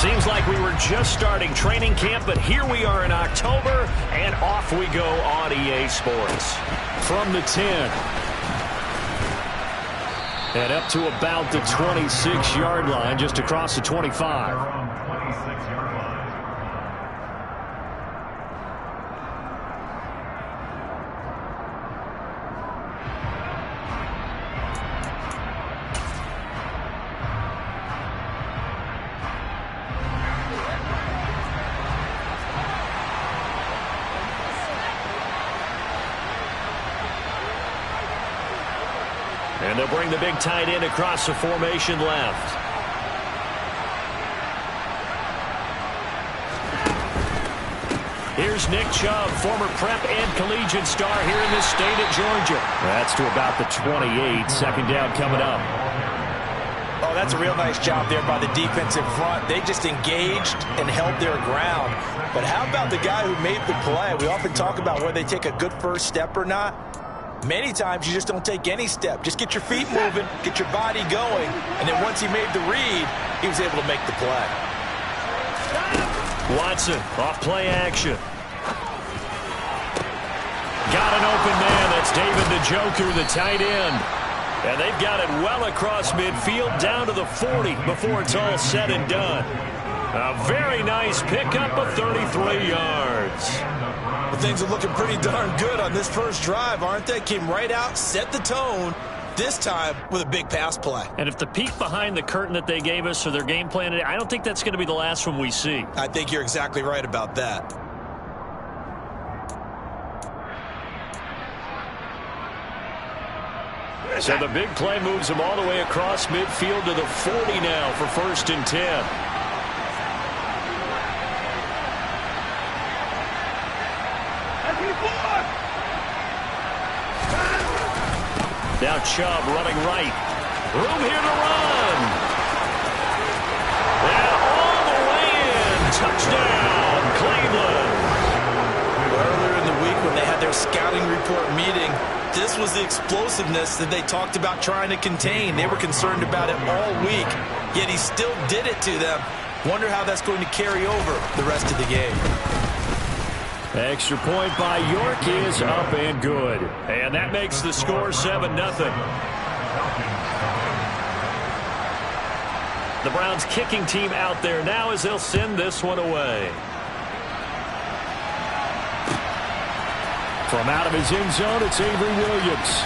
Seems like we were just starting training camp, but here we are in October, and off we go on EA Sports. From the 10. And up to about the 26-yard line, just across the 25. And they'll bring the big tight end across the formation left. Here's Nick Chubb, former prep and collegiate star here in the state of Georgia. That's to about the 28. Second down coming up. Oh, that's a real nice job there by the defensive front. They just engaged and held their ground. But how about the guy who made the play? We often talk about whether they take a good first step or not. Many times you just don't take any step. Just get your feet moving, get your body going, and then once he made the read, he was able to make the play. Watson, off play action. Got an open man. That's David Njoku, the tight end. And they've got it well across midfield, down to the 40 before it's all said and done. A very nice pickup of 33 yards. Well, things are looking pretty darn good on this first drive, aren't they? Came right out, set the tone, this time with a big pass play. And if the peek behind the curtain that they gave us or their game plan, I don't think that's going to be the last one we see. I think you're exactly right about that. So the big play moves them all the way across midfield to the 40 now for 1st and 10. Now Chubb running right. Room here to run. And all the way in. Touchdown, Cleveland. Earlier in the week when they had their scouting report meeting, this was the explosiveness that they talked about trying to contain. They were concerned about it all week, yet he still did it to them. Wonder how that's going to carry over the rest of the game. Extra point by York is up and good. And that makes the score 7-0. The Browns kicking team out there now as they'll send this one away. From out of his end zone, it's Avery Williams.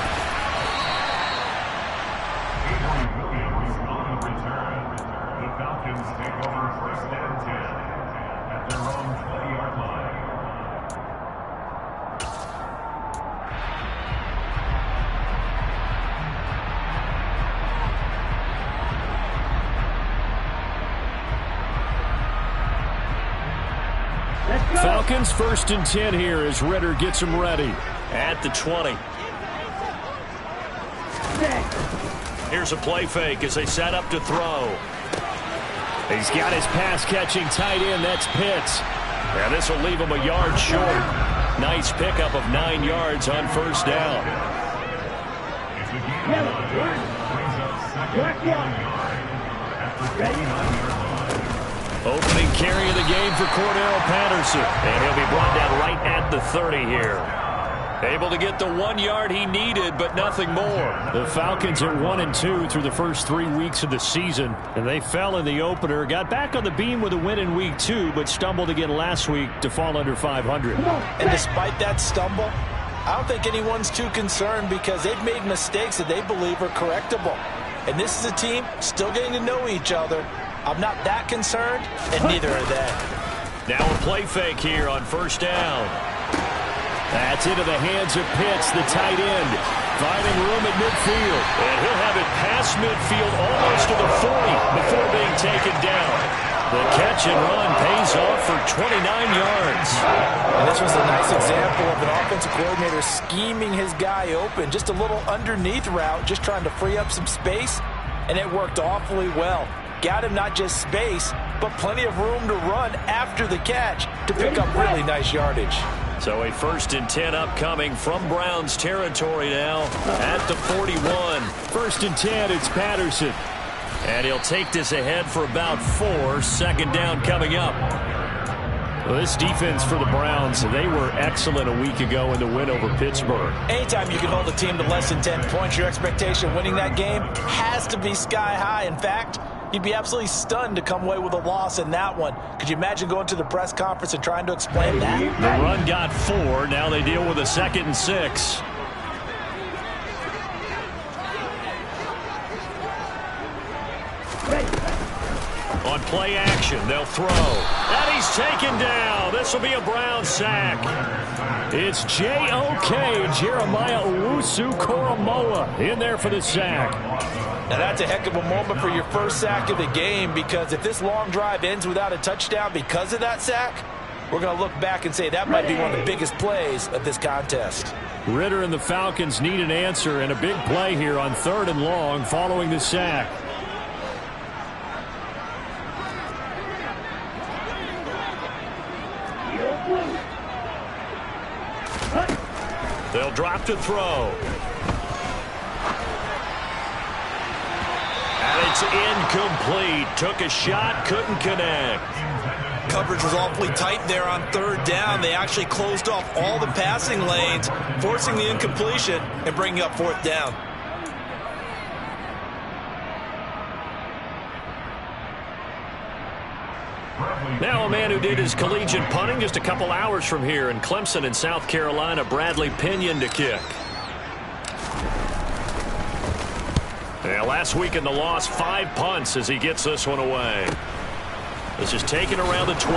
The Falcons take over 1st and 10 at their own 20-yard line. Falcons 1st and 10 here as Ritter gets them ready. At the 20. Here's a play fake as they set up to throw. He's got his pass-catching tight end. That's Pitts. And this will leave him a yard short. Nice pickup of 9 yards on 1st down. Opening carry of the game for Cordell Patterson. And he'll be brought down right at the 30 here. Able to get the 1 yard he needed, but nothing more. The Falcons are 1-2 through the first 3 weeks of the season. And they fell in the opener. Got back on the beam with a win in week 2, but stumbled again last week to fall under 500. And despite that stumble, I don't think anyone's too concerned because they've made mistakes that they believe are correctable. And this is a team still getting to know each other. I'm not that concerned, and neither are they. Now a play fake here on 1st down. That's into the hands of Pitts, the tight end. Finding room at midfield. And he'll have it past midfield almost to the 40 before being taken down. The catch and run pays off for 29 yards. And this was a nice example of an offensive coordinator scheming his guy open. Just a little underneath route, just trying to free up some space, and it worked awfully well. Got him not just space, but plenty of room to run after the catch to pick up really nice yardage. So a 1st and 10 upcoming from Browns territory now at the 41. 1st and 10, it's Patterson. And he'll take this ahead for about 4. Second down coming up. Well, this defense for the Browns, they were excellent a week ago in the win over Pittsburgh. Anytime you can hold a team to less than 10 points, your expectation winning that game has to be sky high. In fact, you'd be absolutely stunned to come away with a loss in that one. Could you imagine going to the press conference and trying to explain that? The run got 4. Now they deal with a 2nd and 6. On play action, they'll throw. And he's taken down. This will be a Brown sack. It's J.O.K. Jeremiah Owusu-Koramoah in there for the sack. Now that's a heck of a moment for your first sack of the game, because if this long drive ends without a touchdown because of that sack, we're going to look back and say that might be one of the biggest plays of this contest. Ritter and the Falcons need an answer, and a big play here on 3rd and long following the sack. They'll drop to throw. And it's incomplete. Took a shot, couldn't connect. Coverage was awfully tight there on 3rd down. They actually closed off all the passing lanes, forcing the incompletion and bringing up 4th down. Now a man who did his collegiate punting just a couple hours from here in Clemson in South Carolina, Bradley Pinion to kick. Yeah, last week in the loss, 5 punts as he gets this one away. This is taken around the 12.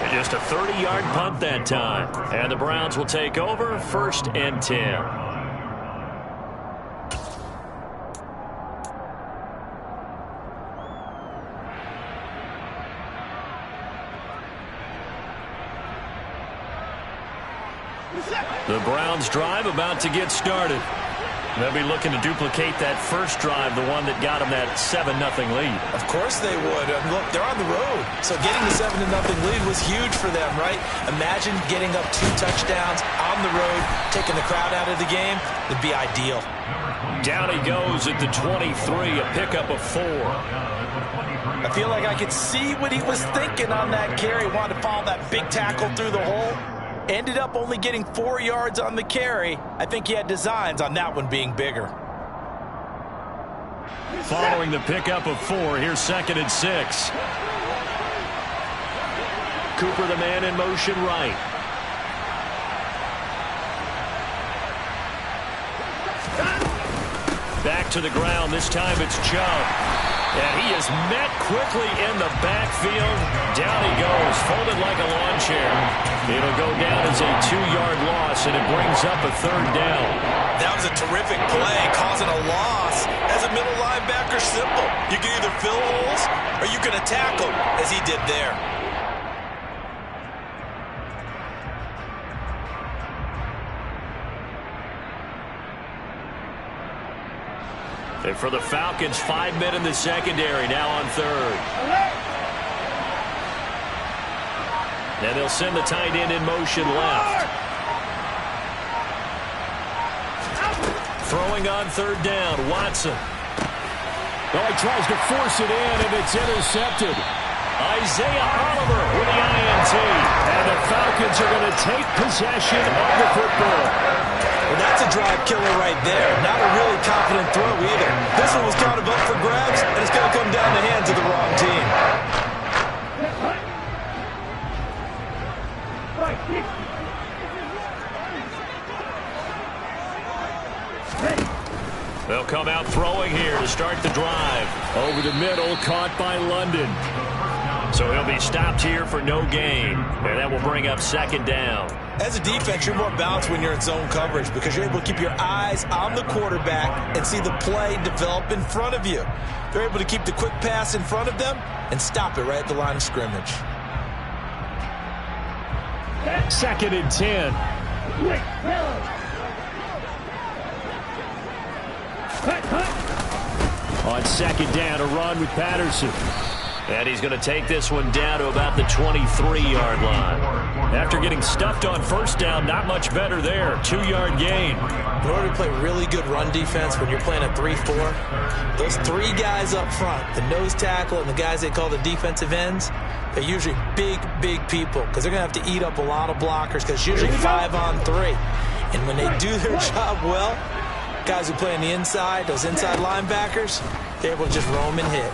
And just a 30-yard punt that time. And the Browns will take over 1st and 10. The Browns drive about to get started. They'll be looking to duplicate that first drive, the one that got them that 7-0 lead. Of course they would. Look, they're on the road, so getting the 7-0 lead was huge for them, right? Imagine getting up 2 touchdowns on the road, taking the crowd out of the game. It'd be ideal. Down he goes at the 23, a pickup of 4. I feel like I could see what he was thinking on that carry. Wanted to follow that big tackle through the hole. Ended up only getting 4 yards on the carry. I think he had designs on that one being bigger. Following the pickup of 4, here's 2nd and 6. Cooper the man in motion right. Back to the ground. This time it's Chubb. And he is met quickly in the backfield. Down he goes, folded like a lawn chair. It'll go down as a 2-yard loss, and it brings up a 3rd down. That was a terrific play, causing a loss. As a middle linebacker, simple. You can either fill holes or you can attack them, as he did there. And for the Falcons, 5 men in the secondary, now on 3rd. And they'll send the tight end in motion left. Throwing on 3rd down, Watson. Oh, he tries to force it in, and it's intercepted. Isaiah Oliver with the INT. And the Falcons are going to take possession of the football. Well, that's a drive killer right there. Not a really confident throw either. This one was kind of up for grabs, and it's going to come down the hands of the wrong team. They'll come out throwing here to start the drive. Over the middle, caught by London. So he'll be stopped here for no gain. And that will bring up 2nd down. As a defense, you're more balanced when you're in zone coverage because you're able to keep your eyes on the quarterback and see the play develop in front of you. They're able to keep the quick pass in front of them and stop it right at the line of scrimmage. 2nd and 10. On 2nd down, a run with Patterson. And he's going to take this one down to about the 23-yard line. After getting stuffed on first down, not much better there. 2-yard gain. In order to play really good run defense when you're playing a 3-4, those three guys up front, the nose tackle and the guys they call the defensive ends, they're usually big, big people because they're going to have to eat up a lot of blockers because it's usually 5-on-3. And when they do their job well, guys who play on the inside, those inside linebackers, they're able to just roam and hit.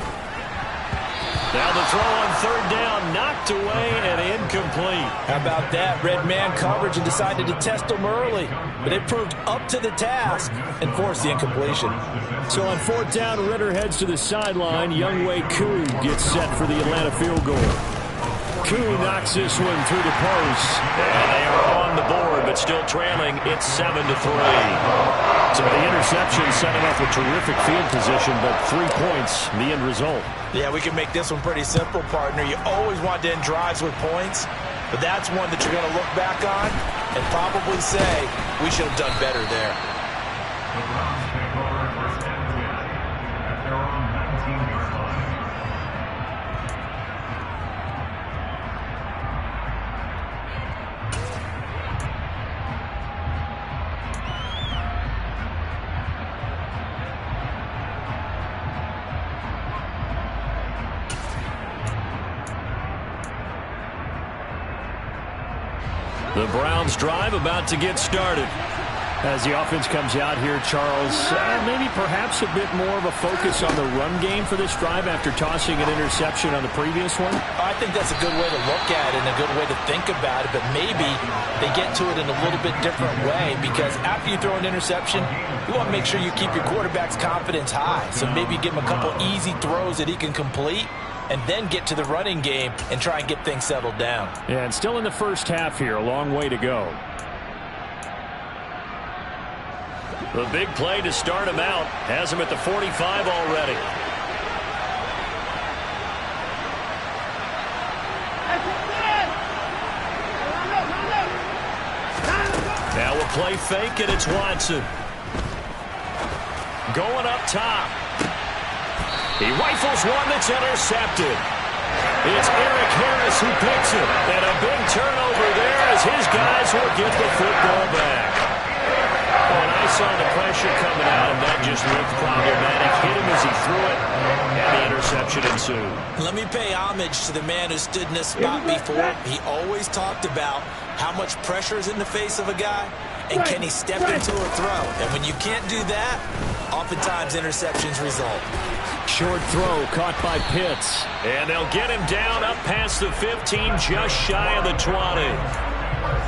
Now the throw on third down, knocked away and incomplete. How about that? Red man coverage and decided to test them early. But it proved up to the task and forced the incompletion. So on fourth down, Ritter heads to the sideline. Younghoe Koo gets set for the Atlanta field goal. Koo knocks this one through the post. And they are on the board, but still trailing. It's 7-3. So the interception set him up with terrific field position, but 3 points, the end result. Yeah, we can make this one pretty simple, partner. You always want to end drives with points, but that's one that you're going to look back on and probably say, we should have done better there. The Browns take over first and 10 at their own 19-yard line. The Browns drive about to get started. As the offense comes out here, Charles, maybe perhaps a bit more of a focus on the run game for this drive after tossing an interception on the previous one? I think that's a good way to look at it and a good way to think about it, but maybe they get to it in a little bit different way because after you throw an interception, you want to make sure you keep your quarterback's confidence high. So maybe give him a couple easy throws that he can complete and then get to the running game and try and get things settled down. Yeah, and still in the first half here, a long way to go. The big play to start him out has him at the 45 already. Now a play fake, and it's Watson. Going up top. He rifles one that's intercepted. It's Eric Harris who picks it. And a big turnover there as his guys will get the football back. And I saw the pressure coming out, and that just looked problematic. Hit him as he threw it, and the interception ensued. Let me pay homage to the man who stood in this spot before. He always talked about how much pressure is in the face of a guy, and can he step into a throw. And when you can't do that, oftentimes interceptions result. Short throw caught by Pitts. And they'll get him down up past the 15, just shy of the 20.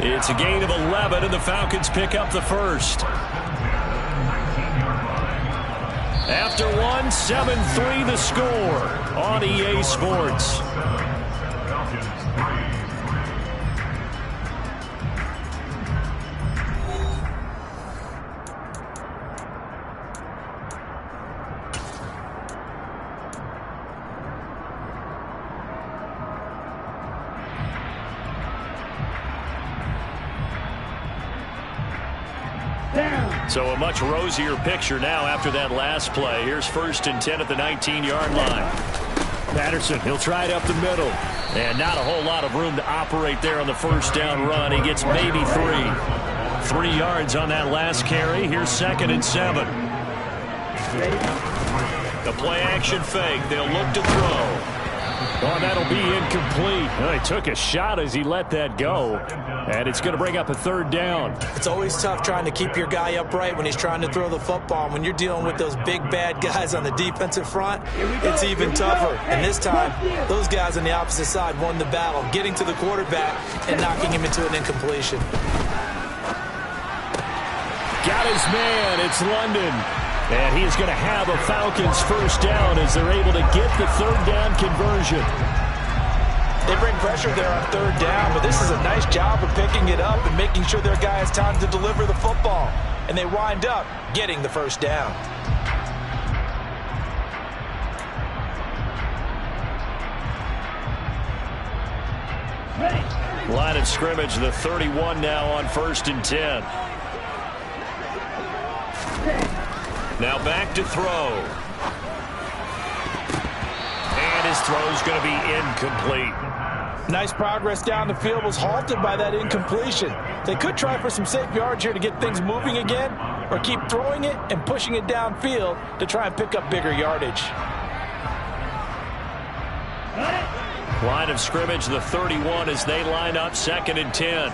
It's a gain of 11, and the Falcons pick up the first. After one, 7-3 the score on EA Sports. So a much rosier picture now after that last play. Here's 1st and 10 at the 19-yard line. Patterson, he'll try it up the middle. And not a whole lot of room to operate there on the first down run. He gets maybe 3 yards on that last carry. Here's 2nd and 7. The play action fake. They'll look to throw. Oh, that'll be incomplete. Well, he took a shot as he let that go. And it's going to bring up a 3rd down. It's always tough trying to keep your guy upright when he's trying to throw the football. When you're dealing with those big, bad guys on the defensive front, it's even tougher. And this time, those guys on the opposite side won the battle, getting to the quarterback and knocking him into an incompletion. Got his man. It's London. And he's going to have a Falcons first down as they're able to get the 3rd down conversion. They bring pressure there on 3rd down, but this is a nice job of picking it up and making sure their guy has time to deliver the football. And they wind up getting the first down. Line of scrimmage, the 31 now on 1st and 10. Now back to throw. And his throw's going to be incomplete. Nice progress down the field was halted by that incompletion. They could try for some safe yards here to get things moving again, or keep throwing it and pushing it downfield to try and pick up bigger yardage. Line of scrimmage, the 31, as they line up 2nd and 10.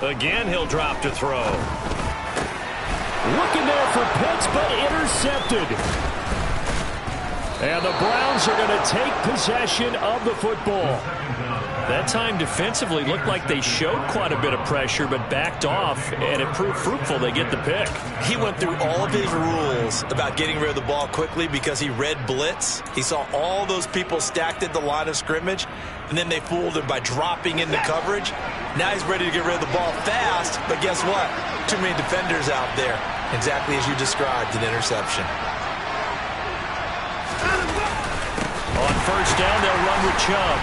Again, he'll drop to throw. Looking there for Pitts, but intercepted. And the Browns are going to take possession of the football. That time defensively looked like they showed quite a bit of pressure, but backed off, and it proved fruitful. They get the pick. He went through all of his rules about getting rid of the ball quickly because he read blitz. He saw all those people stacked at the line of scrimmage, and then they fooled him by dropping into coverage. Now he's ready to get rid of the ball fast, but guess what? Too many defenders out there. Exactly as you described, an interception. On first down, they'll run with Chubb.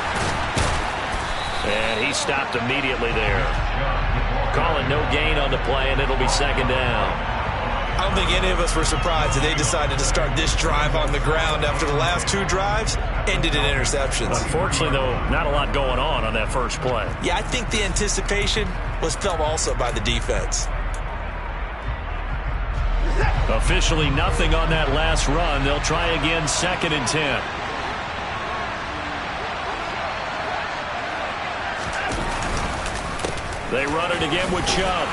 And he stopped immediately there. Calling no gain on the play, and it'll be 2nd down. I don't think any of us were surprised that they decided to start this drive on the ground after the last 2 drives ended in interceptions. Unfortunately, though, not a lot going on that first play. Yeah, I think the anticipation was felt also by the defense. Officially nothing on that last run. They'll try again 2nd and 10. They run it again with Chubb.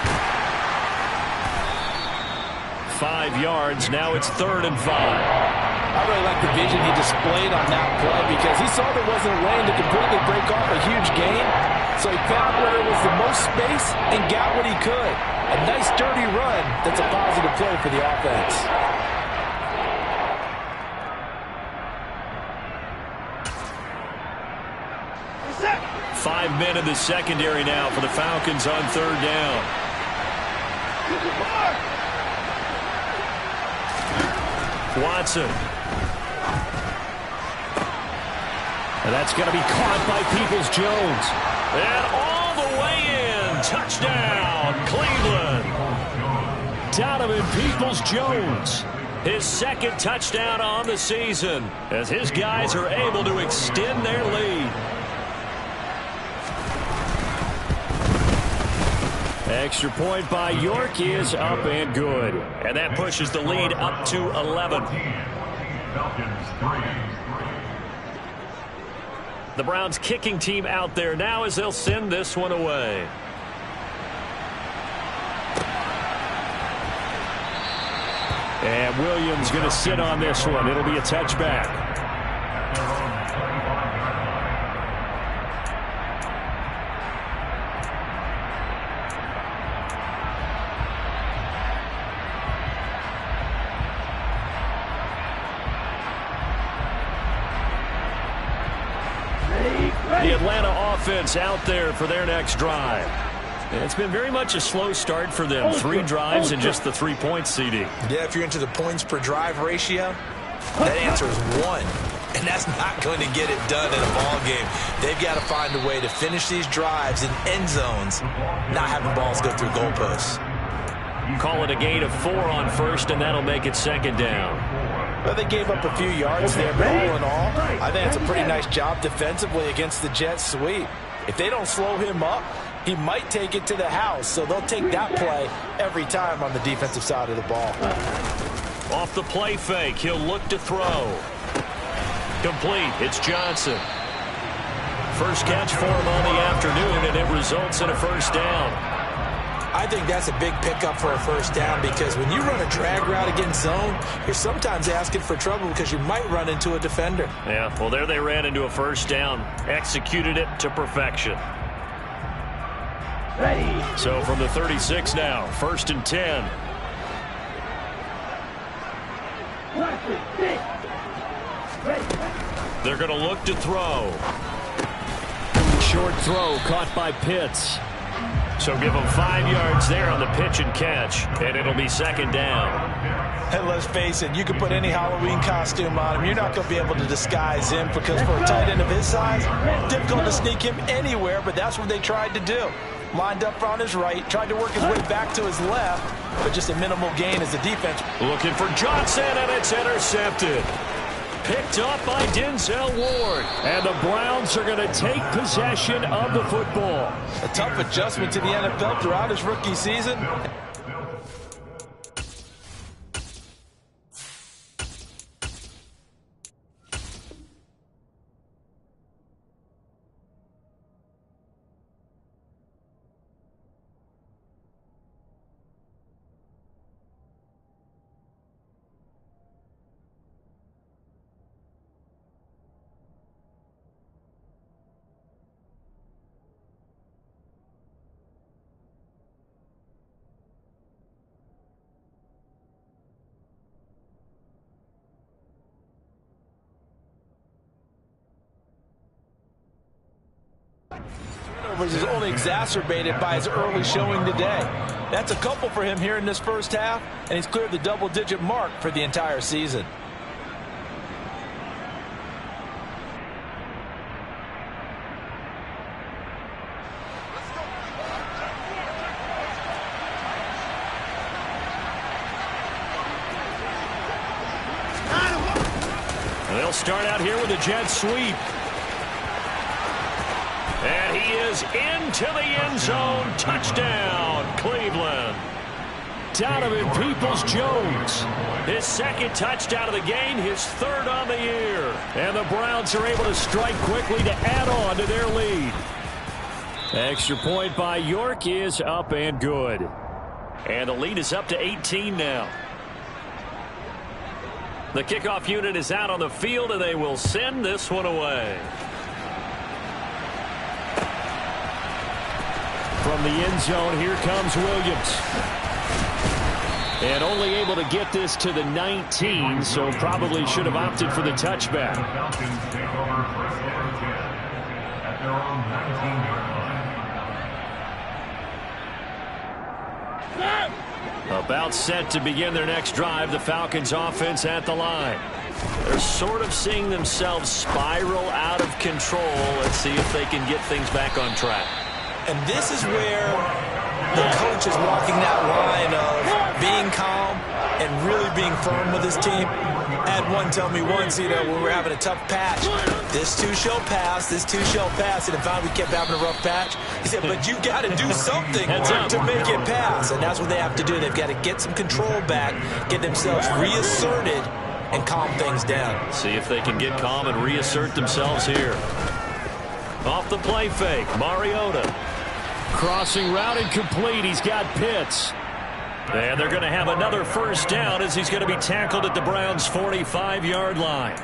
5 yards. Now it's 3rd and 5. I really like the vision he displayed on that play because he saw there wasn't a lane to completely break off a huge gain. So he found where there was the most space and got what he could. A nice, dirty run that's a positive play for the offense. Five men in the secondary now for the Falcons on 3rd down. Watson. And that's going to be caught by Peoples-Jones. And all the way in. Touchdown, Cleveland. Donovan Peoples-Jones. His 2nd touchdown on the season as his guys are able to extend their lead. Extra point by York is up and good. And that pushes the lead up to 11. The Browns kicking team out there now as they'll send this one away. And Williams going to sit on this one. It'll be a touchback. The Atlanta offense out there for their next drive. It's been very much a slow start for them. 3 drives and just the 3 points, CD. Yeah, if you're into the points per drive ratio, that answer is 1. And that's not going to get it done in a ball game. They've got to find a way to finish these drives in end zones, not having balls go through goalposts. Call it a gain of 4 on first, and that'll make it 2nd down. Well, they gave up a few yards there, but all in all, I think it's a pretty nice job defensively against the Jets sweep. If they don't slow him up, he might take it to the house, so they'll take that play every time on the defensive side of the ball. Off the play fake, he'll look to throw. Complete, it's Johnson. First catch for him on the afternoon, and it results in a first down. I think that's a big pickup for a first down because when you run a drag route against zone, you're sometimes asking for trouble because you might run into a defender. Yeah, well, there they ran into a first down, executed it to perfection. Ready. So from the 36 now, 1st and 10. They're going to look to throw. Short throw caught by Pitts. So give them 5 yards there on the pitch and catch, and it'll be 2nd down. And let's face it, you can put any Halloween costume on him. You're not going to be able to disguise him because for a tight end of his size, difficult to sneak him anywhere, but that's what they tried to do. lined up on his right, tried to work his way back to his left, but just a minimal gain as the defense. Looking for Johnson, and it's intercepted. Picked up by Denzel Ward. And the Browns are going to take possession of the football. A tough adjustment to the NFL throughout his rookie season. Turnovers is only exacerbated by his early showing today. That's a couple for him here in this first half, and he's cleared the double-digit mark for the entire season. They'll start out here with a jet sweep. And he is into the end zone. Touchdown, Cleveland. Donovan Peoples-Jones. His second touchdown of the game, his third on the year. And the Browns are able to strike quickly to add on to their lead. Extra point by York is up and good. And the lead is up to 18 now. The kickoff unit is out on the field, and they will send this one away. From the end zone, here comes Williams. And only able to get this to the 19, so probably should have opted for the touchback. The Falcons take over first and 10 at their own 19-yard line. About set to begin their next drive, the Falcons offense at the line. They're sort of seeing themselves spiral out of control. Let's see if they can get things back on track. And this is where the coach is walking that line of being calm and really being firm with his team. I had one tell me once, when we were having a tough patch, this too shall pass, this too shall pass, and finally we kept having a rough patch. He said, but you got to do something to make it pass, and that's what they have to do. They've got to get some control back, get themselves reasserted, and calm things down. See if they can get calm and reassert themselves here. Off the play fake, Mariota. Crossing route incomplete. He's got Pitts. And they're going to have another first down as he's going to be tackled at the Browns' 45-yard line.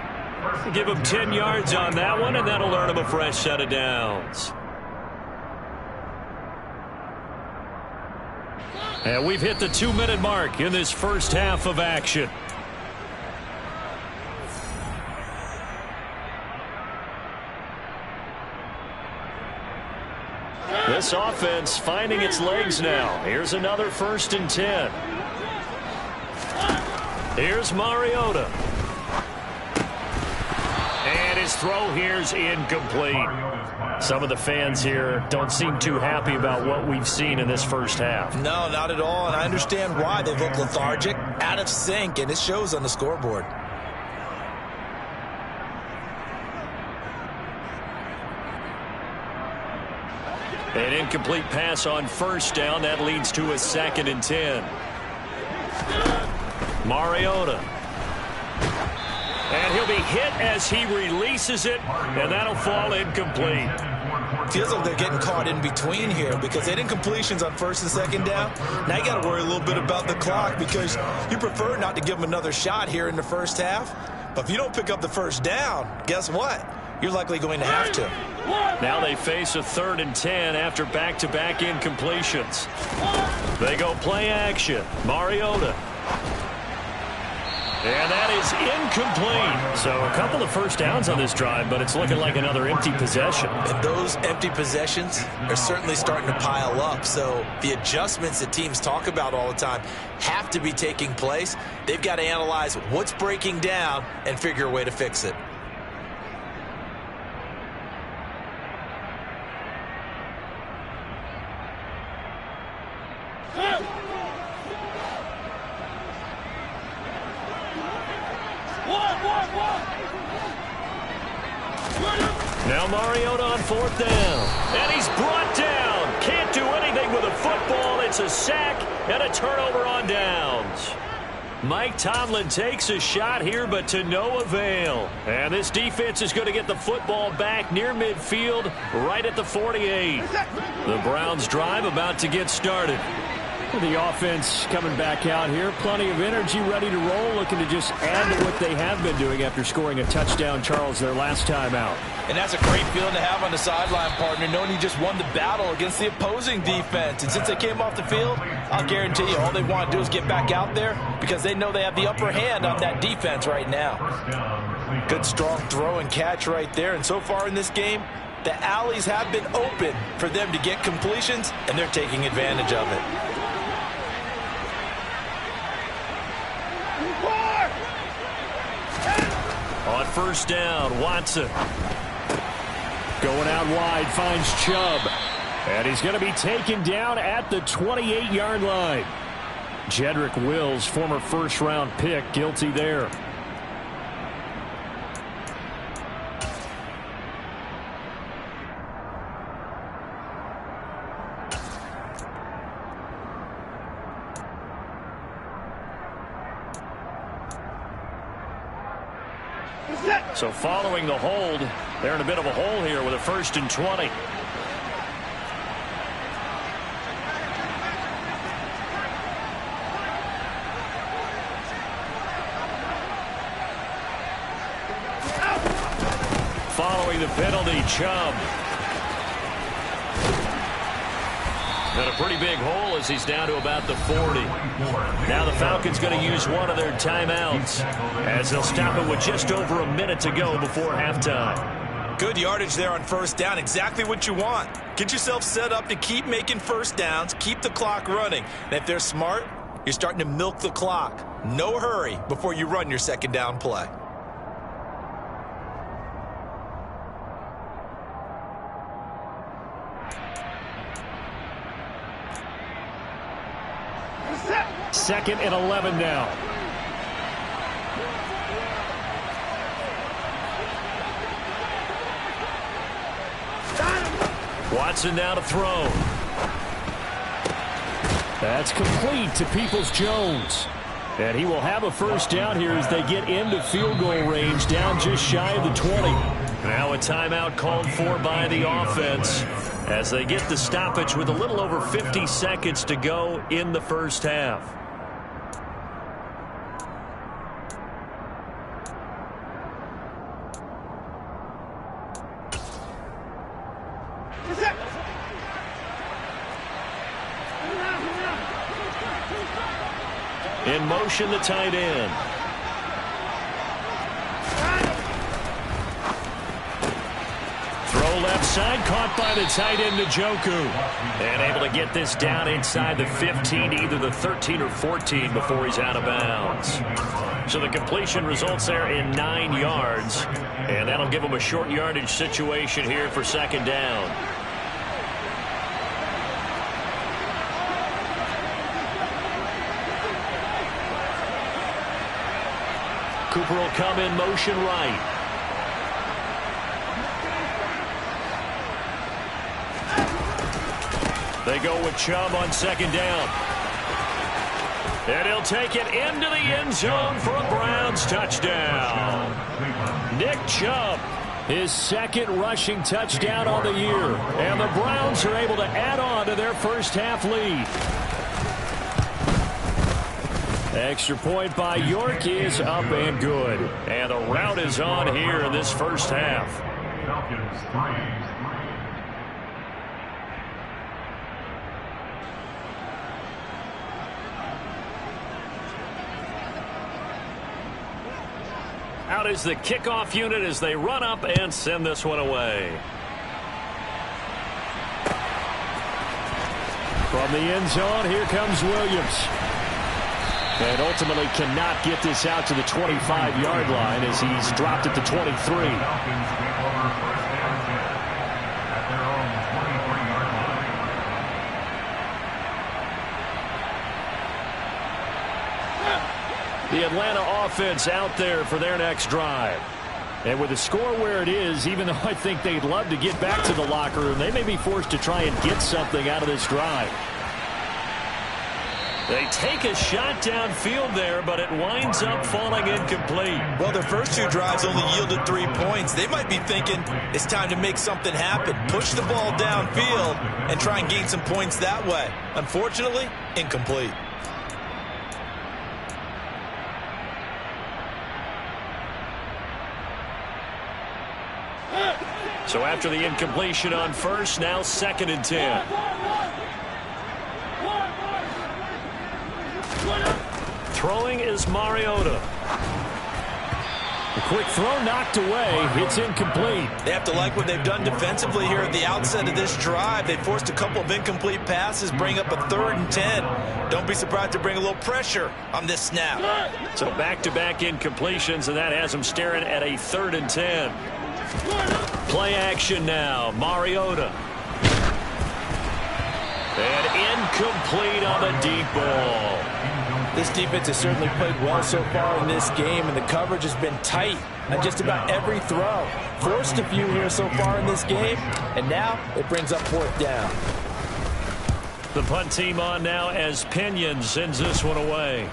Give him 10 yards on that one, and that'll earn him a fresh set of downs. And we've hit the 2-minute mark in this first half of action. This offense finding its legs now. Here's another 1st and 10. Here's Mariota. And his throw here's incomplete. Some of the fans here don't seem too happy about what we've seen in this first half. No, not at all, and I understand why. They look lethargic, out of sync, and it shows on the scoreboard. An incomplete pass on first down. That leads to a 2nd and 10. Mariota. And he'll be hit as he releases it, and that'll fall incomplete. Feels like they're getting caught in between here because they had incompletions on 1st and 2nd down. Now you got to worry a little bit about the clock because you prefer not to give them another shot here in the first half. But if you don't pick up the first down, guess what? You're likely going to have to. Now they face a 3rd and 10 after back-to-back incompletions. They go play action. Mariota. And that is incomplete. So a couple of first downs on this drive, but it's looking like another empty possession. And those empty possessions are certainly starting to pile up. So the adjustments that teams talk about all the time have to be taking place. They've got to analyze what's breaking down and figure a way to fix it. Now Mariota on 4th down. And he's brought down. Can't do anything with a football. It's a sack and a turnover on downs. Mike Tomlin takes a shot here, but to no avail. And this defense is going to get the football back near midfield, right at the 48. The Browns drive about to get started. The offense coming back out here. Plenty of energy, ready to roll, looking to just add to what they have been doing after scoring a touchdown, Charles, their last time out. And that's a great feeling to have on the sideline, partner, knowing you just won the battle against the opposing defense. And since they came off the field, I'll guarantee you all they want to do is get back out there because they know they have the upper hand on that defense right now. Good, strong throw and catch right there. And so far in this game, the alleys have been open for them to get completions, and they're taking advantage of it. On 1st down, Watson. Going out wide, finds Chubb. And he's going to be taken down at the 28-yard line. Jedrick Wills, former first-round pick, guilty there. So following the hold, they're in a bit of a hole here with a 1st and 20. Following the penalty, Chubb. And a pretty big hole as he's down to about the 40. Now the Falcons going to use one of their timeouts as they'll stop it with just over a minute to go before halftime. Good yardage there on 1st down. Exactly what you want. Get yourself set up to keep making 1st downs, keep the clock running. And if they're smart, you're starting to milk the clock. No hurry before you run your 2nd down play. Second and 11 now. Watson now to throw. That's complete to Peoples-Jones. And he will have a 1st down here as they get into field goal range, down just shy of the 20. Now a timeout called for by the offense as they get the stoppage with a little over 50 seconds to go in the 1st half. In motion, the tight end. Throw left side, caught by the tight end, Njoku. And able to get this down inside the 15, either the 13 or 14 before he's out of bounds. So the completion results there in 9 yards. And that'll give him a short yardage situation here for 2nd down. Cooper will come in motion right. They go with Chubb on 2nd down. And he'll take it into the end zone for a Browns touchdown. Nick Chubb, his 2nd rushing touchdown on the year. And the Browns are able to add on to their 1st half lead. Extra point by York is up and good. And the rout is on here in this 1st half. Falcons 3. Out is the kickoff unit as they run up and send this one away. From the end zone, here comes Williams. And ultimately cannot get this out to the 25-yard line as he's dropped at the 23. Falcons take over 1st and 10 at their own 23-yard line. The Atlanta offense out there for their next drive. And with the score where it is, even though I think they'd love to get back to the locker room, they may be forced to try and get something out of this drive. They take a shot downfield there, but it winds up falling incomplete. Well, their first 2 drives only yielded 3 points. They might be thinking it's time to make something happen. Push the ball downfield and try and gain some points that way. Unfortunately, incomplete. So after the incompletion on first, now 2nd and 10. Throwing is Mariota. The quick throw knocked away. It's incomplete. They have to like what they've done defensively here at the outset of this drive. They forced a couple of incomplete passes, bring up a 3rd and 10. Don't be surprised to bring a little pressure on this snap. So back-to-back incompletions, and that has them staring at a 3rd and 10. Play action now. Mariota. And incomplete on the deep ball. This defense has certainly played well so far in this game, and the coverage has been tight on just about every throw. Forced a few here so far in this game, and now it brings up 4th down. The punt team on now as Pinion sends this one away.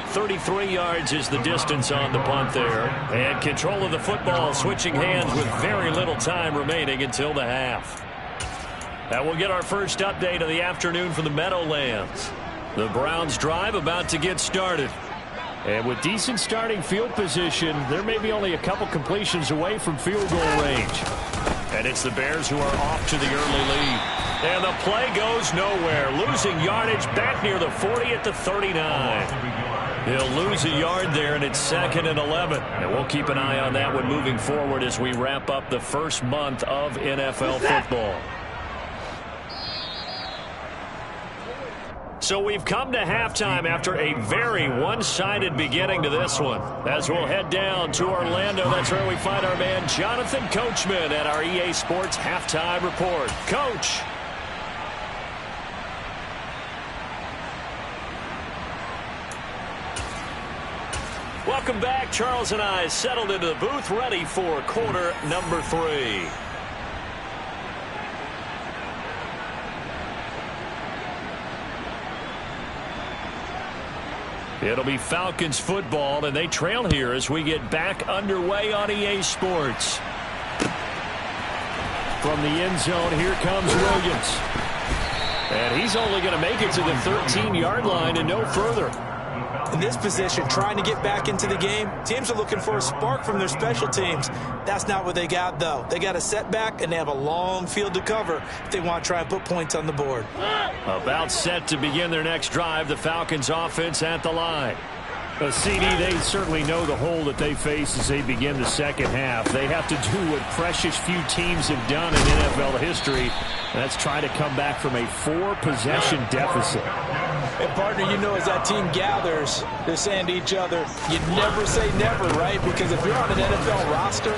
33 yards is the distance on the punt there. And control of the football switching hands with very little time remaining until the half. That will get our first update of the afternoon from the Meadowlands. The Browns drive about to get started. And with decent starting field position, there may be only a couple completions away from field goal range. And it's the Bears who are off to the early lead. And the play goes nowhere. Losing yardage back near the 40 at the 39. He'll lose a yard there, and it's 2nd and 11. And we'll keep an eye on that one moving forward as we wrap up the first month of NFL football. So we've come to halftime after a very one-sided beginning to this one. As we'll head down to Orlando, that's where we find our man Jonathan Coachman at our EA Sports Halftime Report. Coach. Welcome back. Charles and I settled into the booth, ready for quarter number 3. It'll be Falcons football, and they trail here as we get back underway on EA Sports. From the end zone, here comes Williams. And he's only going to make it to the 13-yard line and no further. In this position, trying to get back into the game, teams are looking for a spark from their special teams. That's not what they got, though. They got a setback, and they have a long field to cover if they want to try and put points on the board. About set to begin their next drive, the Falcons offense at the line. CD, they certainly know the hole that they face as they begin the second half. They have to do what precious few teams have done in NFL history. That's try to come back from a 4-possession deficit. And, partner, you know, as that team gathers, they're saying to each other, you never say never, right? Because if you're on an NFL roster,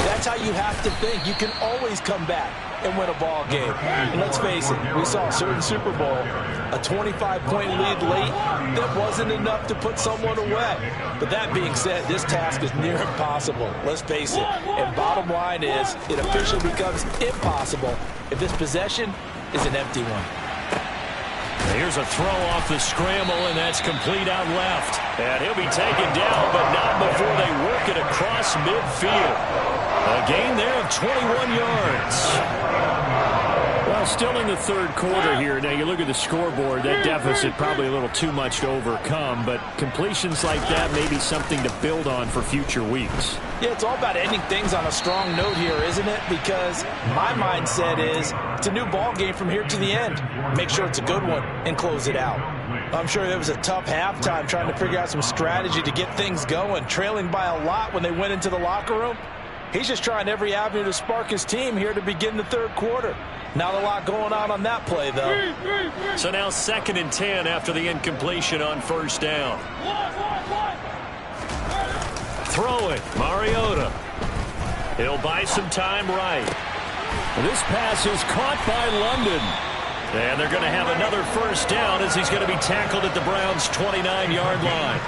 that's how you have to think. You can always come back and win a ball game. And let's face it, we saw a certain Super Bowl, a 25-point lead late, that wasn't enough to put someone away. But that being said, this task is near impossible. Let's face it. And bottom line is, it officially becomes impossible if this possession is an empty one. Here's a throw off the scramble, and that's complete out left. And he'll be taken down, but not before they work it across midfield. A gain there of 21 yards. Well, still in the third quarter here. Now, you look at the scoreboard, that deficit probably a little too much to overcome, but completions like that may be something to build on for future weeks. Yeah, it's all about ending things on a strong note here, isn't it? Because my mindset is it's a new ball game from here to the end. Make sure it's a good one and close it out. I'm sure it was a tough halftime trying to figure out some strategy to get things going, trailing by a lot when they went into the locker room. He's just trying every avenue to spark his team here to begin the third quarter. Not a lot going on that play, though. So now 2nd and 10 after the incompletion on first down. Throw it, Mariota. He'll buy some time right. This pass is caught by London. And they're going to have another first down as he's going to be tackled at the Browns' 29-yard line.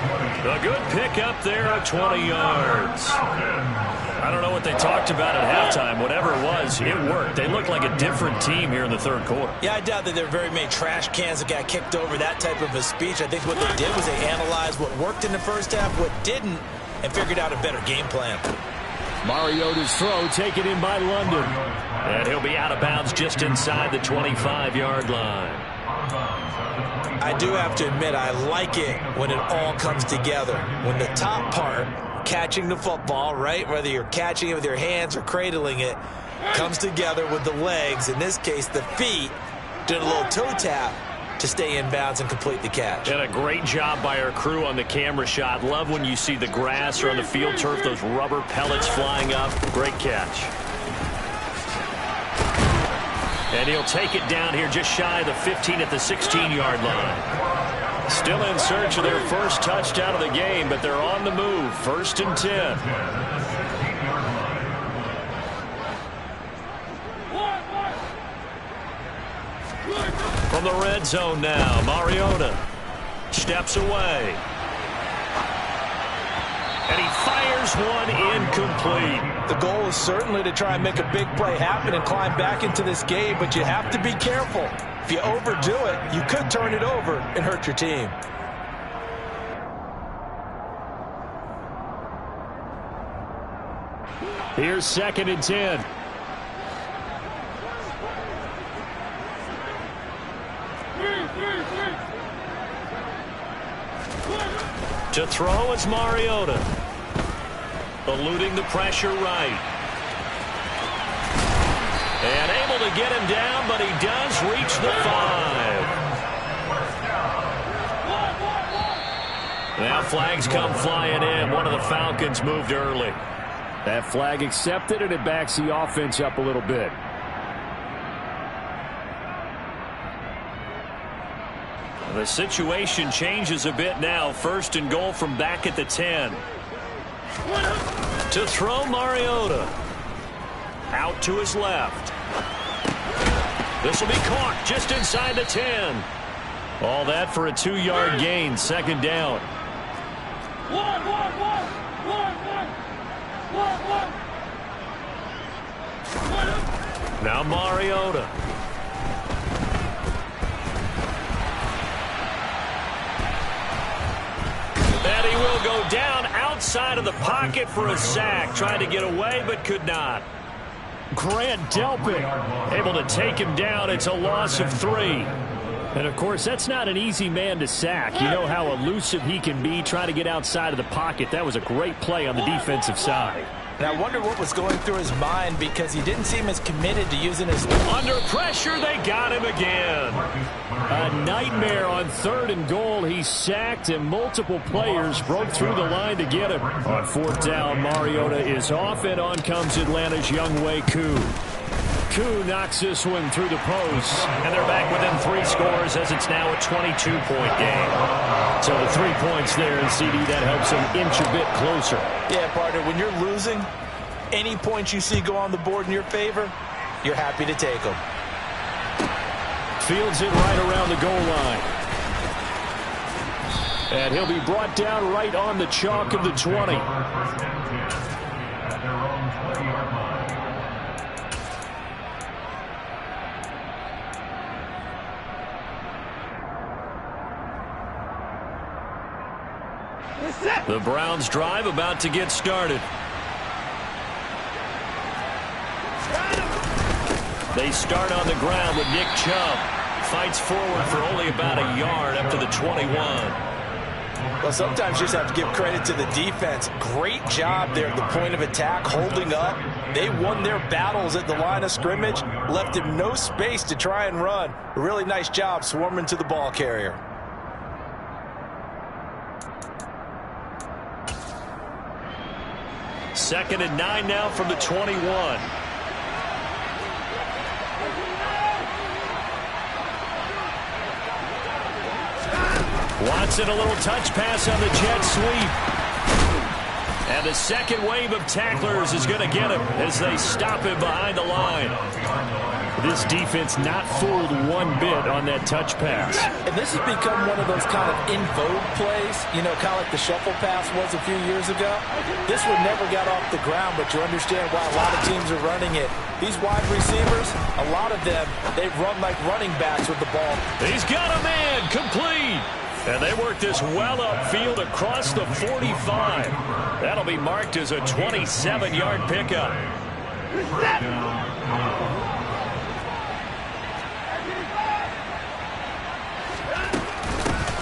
A good pickup there of 20 yards. I don't know what they talked about at halftime. Whatever it was, it worked. They looked like a different team here in the third quarter. Yeah, I doubt that there are very many trash cans that got kicked over, that type of a speech. I think what they did was they analyzed what worked in the first half, what didn't, and figured out a better game plan. Mariota's throw taken in by London. And he'll be out of bounds just inside the 25-yard line. I do have to admit, I like it when it all comes together. When the top part, catching the football, right, whether you're catching it with your hands or cradling it, comes together with the legs, in this case the feet, doing a little toe tap to stay in bounds and complete the catch. And a great job by our crew on the camera shot. Love when you see the grass or on the field turf, those rubber pellets flying up. Great catch. And he'll take it down here just shy of the 15 at the 16-yard line. Still in search of their first touchdown of the game, but they're on the move. 1st and 10. From the red zone now, Mariota steps away. And he fires one incomplete. The goal is certainly to try and make a big play happen and climb back into this game, but you have to be careful. If you overdo it, you could turn it over and hurt your team. Here's 2nd and 10. To throw, it's Mariota. Eluding the pressure right. And able to get him down, but he does reach the 5. Now flags come flying in. One of the Falcons moved early. That flag accepted, and it backs the offense up a little bit. The situation changes a bit now. 1st and goal from back at the 10. To throw, Mariota. Out to his left. This will be caught just inside the 10. All that for a 2-yard gain. 2nd down. Now Mariota. And he will go down outside of the pocket for a sack. Trying to get away, but could not. Grant Delpit able to take him down. It's a loss of 3. And, of course, that's not an easy man to sack. You know how elusive he can be trying to get outside of the pocket. That was a great play on the defensive side. And I wonder what was going through his mind, because he didn't seem as committed to using his... Under pressure, they got him again. A nightmare on 3rd and goal. He sacked, and multiple players broke through the line to get him. On 4th down, Mariota is off, and on comes Atlanta's Younghoe Koo. Koo knocks this one through the post. And they're back within 3 scores as it's now a 22-point game. So the 3 points there, and CD, that helps them inch a bit closer. Yeah, partner, when you're losing, any points you see go on the board in your favor, you're happy to take them. Fields it right around the goal line. And he'll be brought down right on the chalk of the 20. The Browns drive about to get started. They start on the ground with Nick Chubb. Fights forward for only about a yard up to the 21. Well, sometimes you just have to give credit to the defense. Great job there at the point of attack, holding up. They won their battles at the line of scrimmage, left him no space to try and run. A really nice job swarming to the ball carrier. Second and 9 now from the 21. Watson, a little touch pass on the jet sweep. And the second wave of tacklers is going to get him as they stop him behind the line. This defense not fooled one bit on that touch pass. And this has become one of those kind of in vogue plays, you know, kind of like the shuffle pass was a few years ago. This one never got off the ground, but you understand why a lot of teams are running it. These wide receivers, a lot of them, they run like running backs with the ball. He's got a man, complete. And they work this well upfield across the 45. That'll be marked as a 27-yard pickup.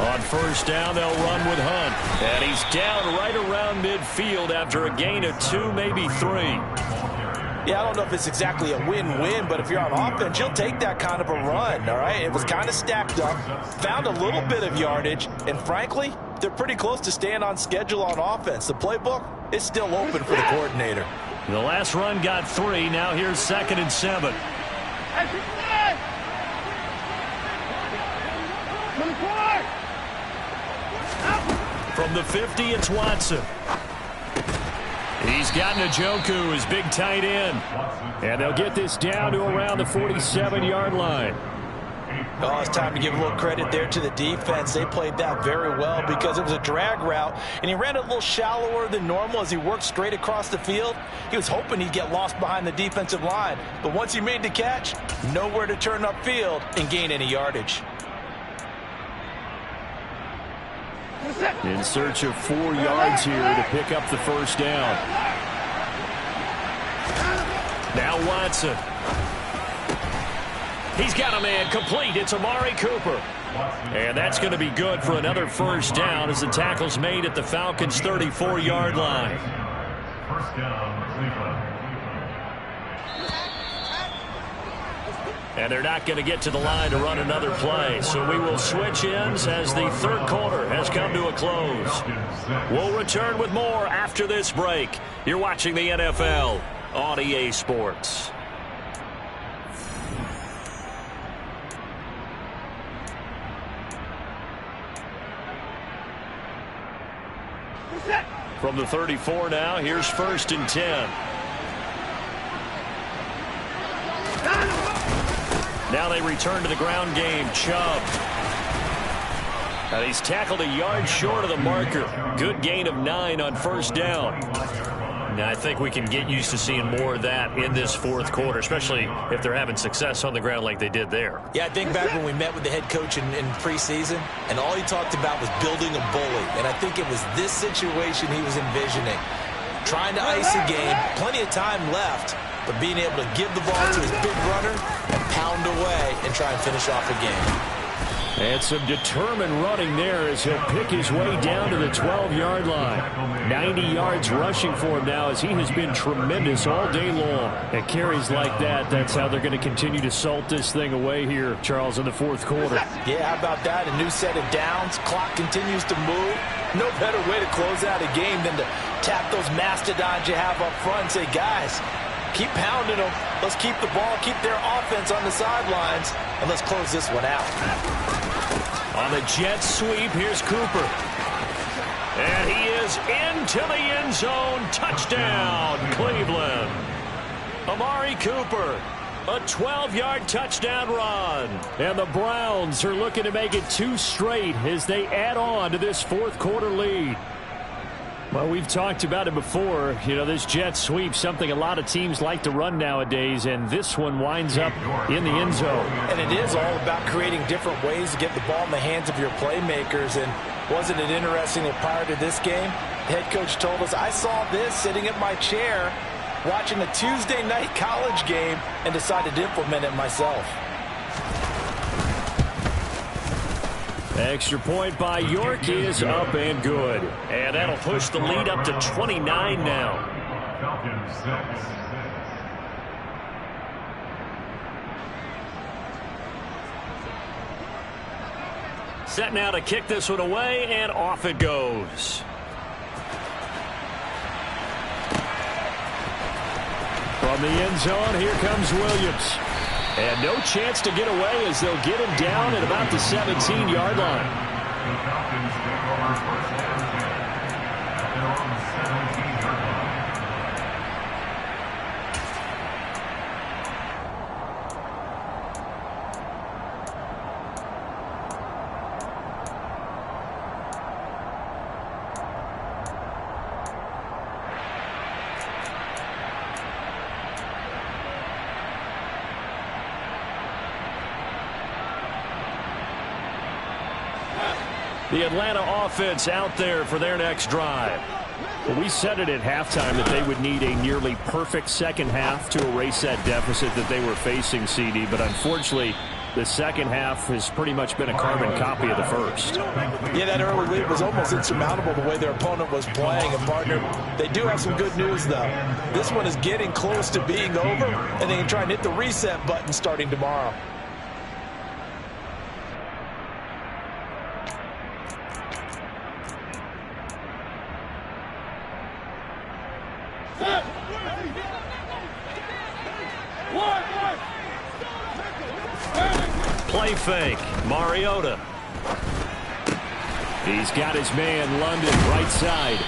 On first down, they'll run with Hunt. And he's down right around midfield after a gain of 2, maybe 3. Yeah, I don't know if it's exactly a win-win, but if you're on offense, you'll take that kind of a run, all right? It was kind of stacked up, found a little bit of yardage, and frankly, they're pretty close to staying on schedule on offense. The playbook is still open for the coordinator. The last run got 3. Now here's 2nd and 7. From the 50, it's Watson. He's got Njoku, his big tight end. And they'll get this down to around the 47-yard line. Oh, it's time to give a little credit there to the defense. They played that very well because it was a drag route, and he ran a little shallower than normal as he worked straight across the field. He was hoping he'd get lost behind the defensive line, but once he made the catch, nowhere to turn upfield and gain any yardage. In search of 4 yards here to pick up the first down. Now Watson. He's got a man complete. It's Amari Cooper. And that's going to be good for another first down as the tackle's made at the Falcons' 34-yard line. First down, Cleveland. And they're not going to get to the line to run another play. So we will switch ends as the third quarter has come to a close. We'll return with more after this break. You're watching the NFL on EA Sports. From the 34 now, here's 1st and 10. Now they return to the ground game. Chubb. And he's tackled a yard short of the marker. Good gain of 9 on first down. Now I think we can get used to seeing more of that in this fourth quarter, especially if they're having success on the ground like they did there. Yeah, I think back when we met with the head coach in preseason, and all he talked about was building a bully. And I think it was this situation he was envisioning. Trying to ice a game, plenty of time left, but being able to give the ball to his big runner and pound away and try and finish off a game. And some determined running there as he'll pick his way down to the 12-yard line. 90 yards rushing for him now as he has been tremendous all day long. At carries like that, that's how they're going to continue to salt this thing away here, Charles, in the fourth quarter. Yeah, how about that? A new set of downs. Clock continues to move. No better way to close out a game than to tap those mastodons you have up front and say, guys, keep pounding them. Let's keep the ball, keep their offense on the sidelines, and let's close this one out. On the jet sweep, here's Cooper. And he is into the end zone. Touchdown, Cleveland. Amari Cooper, a 12-yard touchdown run. And the Browns are looking to make it 2 straight as they add on to this fourth quarter lead. Well, we've talked about it before. You know, this jet sweep, something a lot of teams like to run nowadays, and this one winds up in the end zone. And it is all about creating different ways to get the ball in the hands of your playmakers. And wasn't it interesting that prior to this game, the head coach told us, I saw this sitting at my chair watching a Tuesday night college game and decided to implement it myself. Extra point by York is up and good. And that'll push the lead up to 29 now. Falcons 6. Set now to kick this one away, and off it goes. From the end zone, here comes Williams. And no chance to get away as they'll get him down at about the 17-yard line. The Falcons take over first and 10 at their own 17. The Atlanta offense out there for their next drive. Well, we said it at halftime that they would need a nearly perfect second half to erase that deficit that they were facing, CD. But unfortunately, the second half has pretty much been a carbon copy of the first. Yeah, that early lead was almost insurmountable the way their opponent was playing. And, partner, they do have some good news, though. This one is getting close to being over, and they can try and hit the reset button starting tomorrow. Play fake. Mariota. He's got his man, London, right side.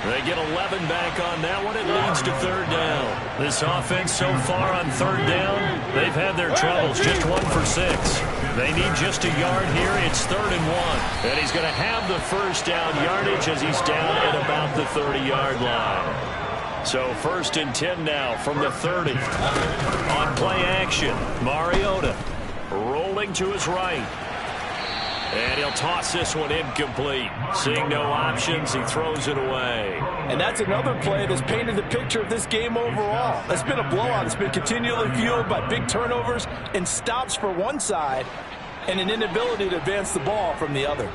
They get 11 back on that one. It leads to third down. This offense so far on third down, they've had their troubles. Just 1 for 6. They need just a yard here. It's 3rd and 1. And he's going to have the first down yardage as he's down at about the 30-yard line. So 1st and 10 now from the 30. On play action, Mariota rolling to his right. And he'll toss this one incomplete. Seeing no options, he throws it away. And that's another play that's painted the picture of this game overall. It's been a blowout. It's been continually fueled by big turnovers and stops for one side and an inability to advance the ball from the other.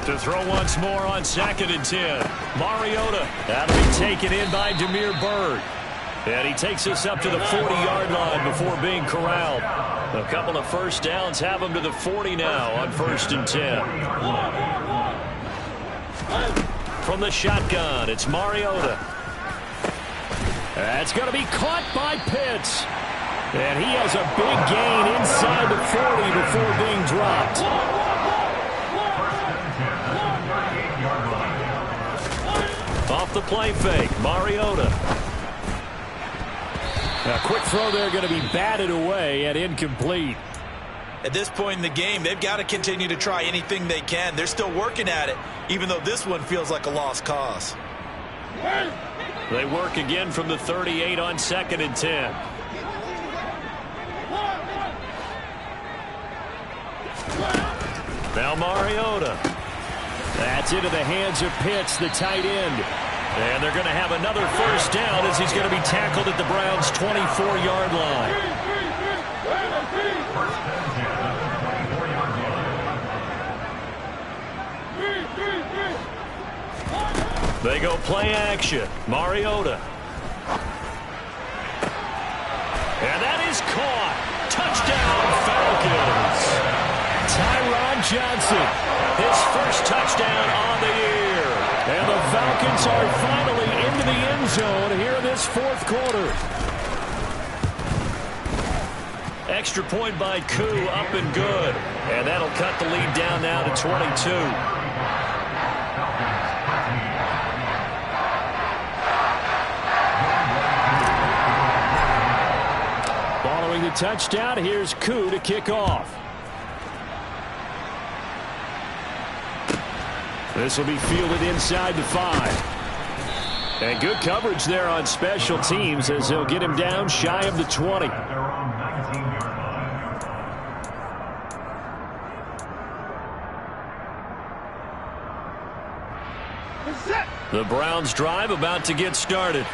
To throw once more on 2nd and 10. Mariota. That'll be taken in by Damiere Byrd. And he takes us up to the 40-yard line before being corralled. A couple of first downs have him to the 40 now on 1st and 10. From the shotgun, it's Mariota. That's going to be caught by Pitts. And he has a big gain inside the 40 before being dropped. Off the play fake, Mariota. A quick throw there going to be batted away and incomplete. At this point in the game, they've got to continue to try anything they can. They're still working at it, even though this one feels like a lost cause. They work again from the 38 on 2nd and 10. Now Mariota. That's into the hands of Pitts, the tight end. And they're going to have another first down as he's going to be tackled at the Browns' 24-yard line. They go play action. Mariota. And that is caught. Touchdown, Falcons. Tyron Johnson. His first touchdown on the year. And the Falcons are finally into the end zone here in this 4th quarter. Extra point by Koo, up and good. And that'll cut the lead down now to 22. Following the touchdown, here's Koo to kick off. This will be fielded inside the 5. And good coverage there on special teams as they'll get him down shy of the 20. The Browns drive about to get started.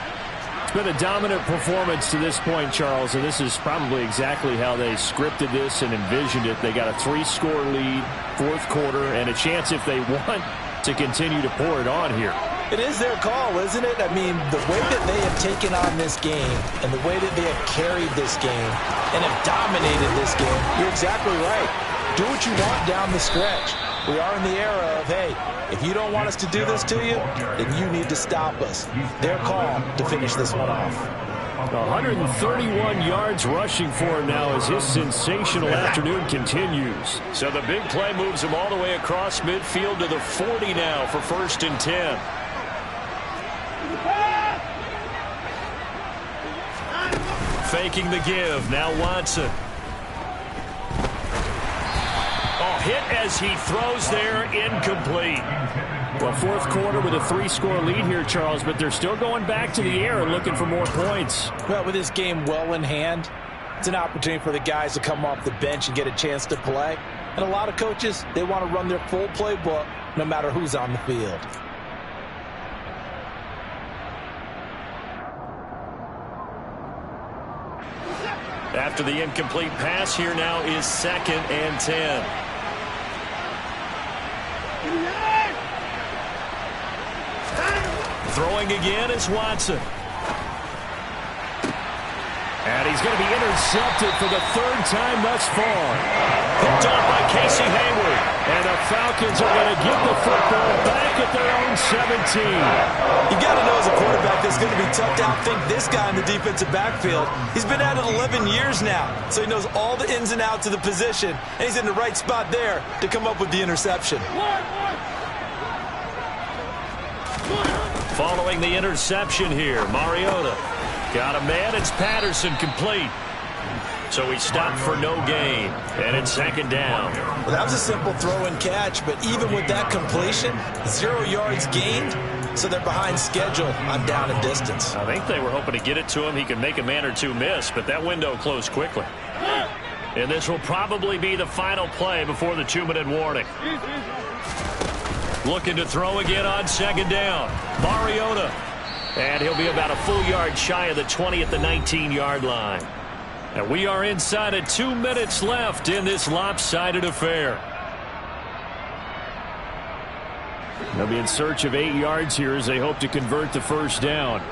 It's been a dominant performance to this point, Charles, and this is probably exactly how they scripted this and envisioned it. They got a 3-score lead, 4th quarter, and a chance if they want to continue to pour it on here. It is their call, isn't it? I mean, the way that they have taken on this game and the way that they have carried this game and have dominated this game, you're exactly right. Do what you want down the stretch. We are in the era of, hey, if you don't want us to do this to you, then you need to stop us. Their call to finish this one off. 131 yards rushing for him now as his sensational afternoon continues. So the big play moves him all the way across midfield to the 40 now for 1st and 10. Faking the give. Now Watson. Oh, hit as he throws there. Incomplete. Well, 4th quarter with a 3-score lead here, Charles, but they're still going back to the air and looking for more points. Well, with this game well in hand, it's an opportunity for the guys to come off the bench and get a chance to play. And a lot of coaches, they want to run their full playbook no matter who's on the field. After the incomplete pass, here now is 2nd and 10. Throwing again is Watson. And he's going to be intercepted for the 3rd time thus far. Picked off by Casey Hayward. And the Falcons are going to get the football back at their own 17. You got to know as a quarterback that's going to be tough to outthink this guy in the defensive backfield. He's been at it 11 years now, so he knows all the ins and outs of the position, and he's in the right spot there to come up with the interception. Following the interception here, Mariota got a man. It's Patterson complete. So he stopped for no gain, and it's 2nd down. Well, that was a simple throw and catch, but even with that completion, 0 yards gained, so they're behind schedule on down and distance. I think they were hoping to get it to him. He could make a man or two miss, but that window closed quickly. And this will probably be the final play before the 2-minute warning. Looking to throw again on 2nd down. Mariota. And he'll be about a full yard shy of the 20 at the 19-yard line. And we are inside of 2 minutes left in this lopsided affair. They'll be in search of 8 yards here as they hope to convert the 1st down.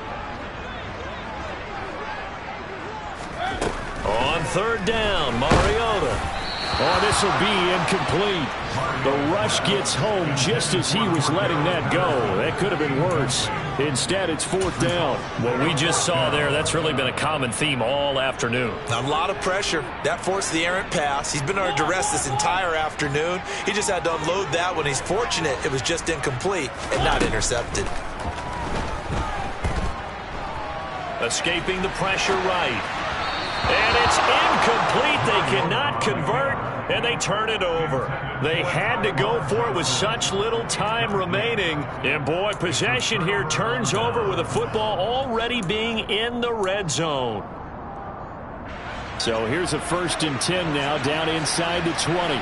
On 3rd down, Mariota. Oh, this will be incomplete. The rush gets home just as he was letting that go. That could have been worse. Instead, it's 4th down. What we just saw there, that's really been a common theme all afternoon. A lot of pressure. That forced the errant pass. He's been under duress this entire afternoon. He just had to unload that when he's fortunate it was just incomplete and not intercepted. Escaping the pressure right. And it's incomplete. They cannot convert, and they turn it over. They had to go for it with such little time remaining. And, boy, possession here turns over with the football already being in the red zone. So here's a 1st and 10 now down inside the 20.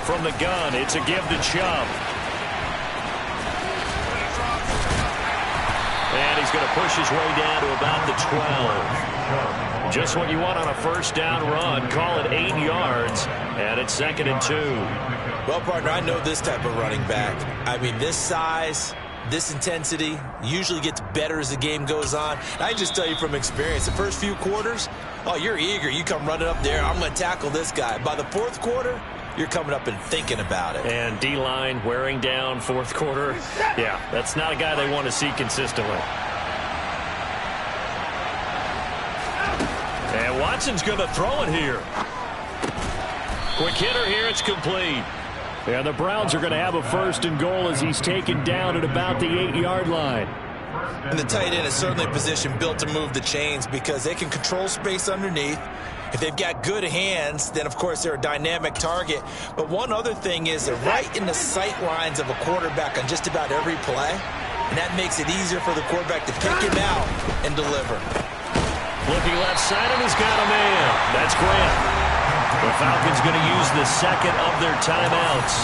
From the gun, it's a give to Chubb. And he's going to push his way down to about the 12. Just what you want on a 1st down run. Call it 8 yards, and it's 2nd and 2. Well, partner, I know this type of running back. I mean, this size, this intensity usually gets better as the game goes on. And I just tell you from experience, the first few quarters, oh, you're eager. You come running up there, I'm going to tackle this guy. By the 4th quarter, you're coming up and thinking about it. And D-line wearing down 4th quarter. Yeah, that's not a guy they want to see consistently. And Watson's going to throw it here. Quick hitter here, it's complete. Yeah, the Browns are going to have a 1st and goal as he's taken down at about the 8-yard line. And the tight end is certainly a position built to move the chains because they can control space underneath. If they've got good hands, then, of course, they're a dynamic target. But one other thing is they're right in the sight lines of a quarterback on just about every play, and that makes it easier for the quarterback to pick him out and deliver. Looking left side, and he's got a man. That's Grant. The Falcons going to use the 2nd of their timeouts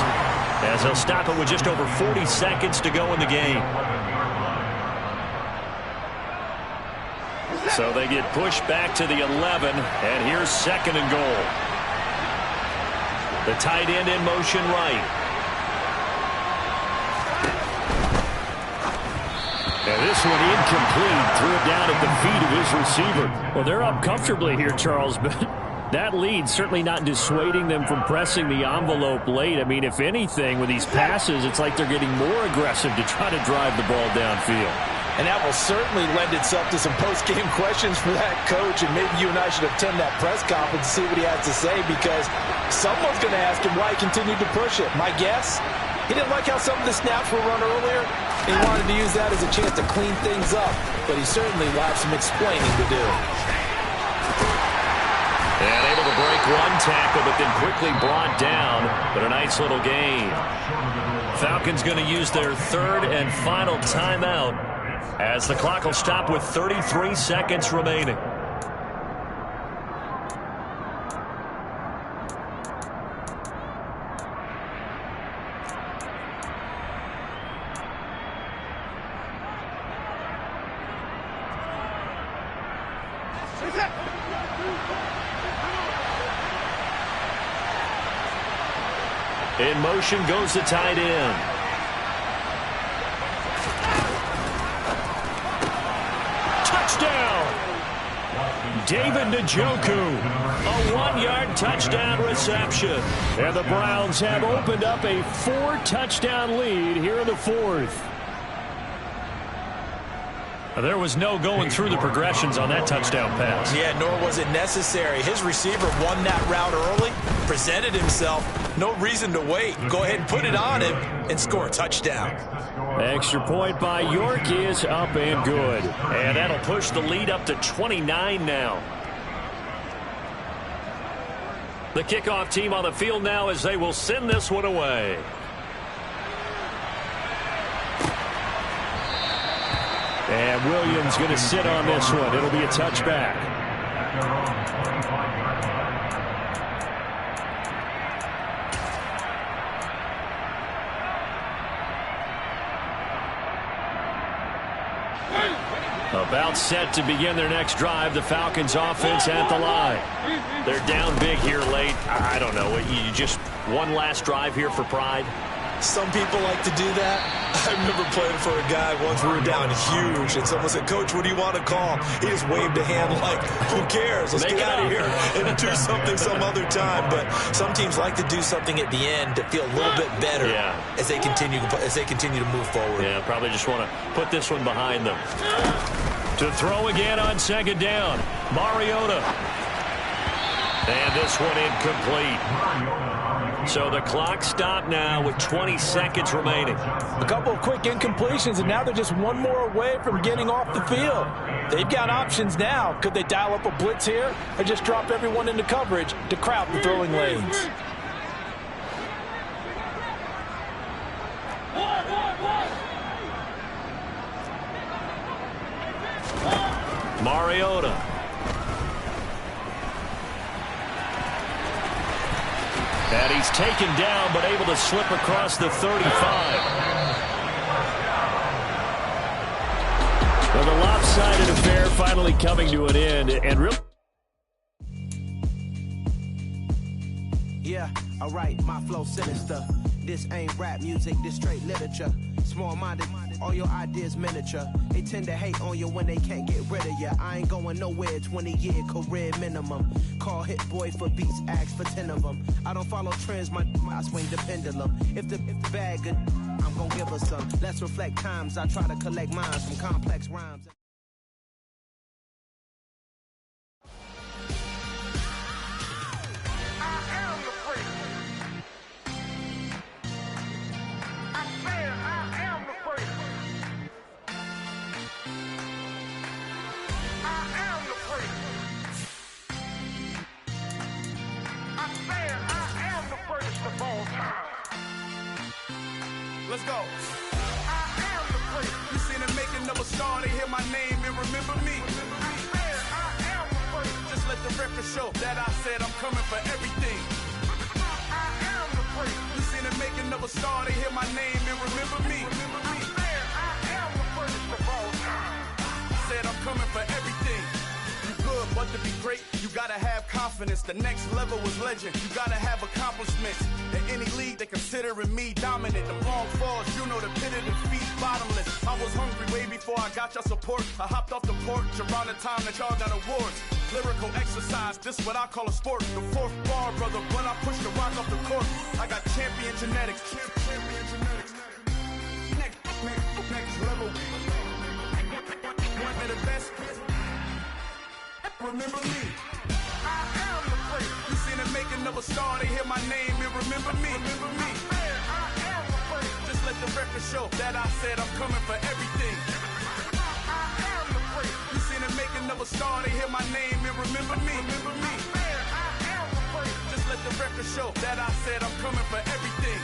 as they'll stop it with just over 40 seconds to go in the game. So they get pushed back to the 11, and here's 2nd and goal. The tight end in motion right. And this one incomplete. Threw it down at the feet of his receiver. Well, they're up comfortably here, Charles, but that lead certainly not dissuading them from pressing the envelope late. I mean, if anything, with these passes, it's like they're getting more aggressive to try to drive the ball downfield. And that will certainly lend itself to some post-game questions for that coach, and maybe you and I should attend that press conference to see what he has to say, because someone's going to ask him why he continued to push it. My guess, he didn't like how some of the snaps were run earlier. He wanted to use that as a chance to clean things up, but he certainly will have some explaining to do. And able to break one tackle, but then quickly brought down, but a nice little gain. Falcons going to use their 3rd and final timeout, as the clock will stop with 33 seconds remaining. In motion goes the tight end. Touchdown! David Njoku. A 1-yard touchdown reception. And the Browns have opened up a 4-touchdown lead here in the fourth. There was no going through the progressions on that touchdown pass. Yeah, nor was it necessary. His receiver won that route early, presented himself. No reason to wait. Go ahead and put it on him and score a touchdown. Extra point by York is up and good. And that'll push the lead up to 29 now. The kickoff team on the field now as they will send this one away. And Williams going to sit on this one. It'll be a touchback. About set to begin their next drive. The Falcons offense at the line. They're down big here late. I don't know. You just one last drive here for pride? Some people like to do that. I remember playing for a guy once. We were down huge, and someone said, "Coach, what do you want to call?" He just waved a hand like, "Who cares? Let's get out of here and do something some other time." But some teams like to do something at the end to feel a little bit better as they continue to move forward. Yeah, probably just want to put this one behind them. To throw again on second down, Mariota. And this one incomplete. So the clock stopped now with 20 seconds remaining. A couple of quick incompletions, and now they're just one more away from getting off the field. They've got options now. Could they dial up a blitz here or just drop everyone into coverage to crowd the throwing lanes? Mariota. And he's taken down, but able to slip across the 35. Well, the lopsided affair finally coming to an end. And really... Yeah, alright, my flow sinister. This ain't rap music, this straight literature. Small-minded, all your ideas miniature. They tend to hate on you when they can't get rid of you. I ain't going nowhere, 20-year career minimum. Call Hit Boy for beats, ask for 10 of them. I don't follow trends, I swing the pendulum. If the bag good, I'm gonna give her some. Let's reflect times, I try to collect minds from complex rhymes. Let's go. I am the place. You seen the making of a star, they hear my name and remember me. I am the place. Just let the record show that I said I'm coming for everything. I am the place. You seen the making of a star, they hear my name and remember me. I am the first of all time. I said I'm coming for everything. Good, but to be great, you gotta have confidence. The next level was legend. You gotta have accomplishments. In any league, they considering me dominant. The long falls, you know the pit of defeat, bottomless. I was hungry way before I got your support. I hopped off the porch around the time that y'all got awards. Lyrical exercise, this what I call a sport. The fourth bar, brother, when I push the rock off the court. I got champion genetics. Champion genetics. Next level. One of the best. Remember me. I am the place. You seen the making of a star, they hear my name and remember me. Remember me. I am the place. Just let the record show that I said I'm coming for everything. I am the place. You seen the making of a star, they hear my name and remember me. Remember me. I am the place. Just let the record show that I said I'm coming for everything.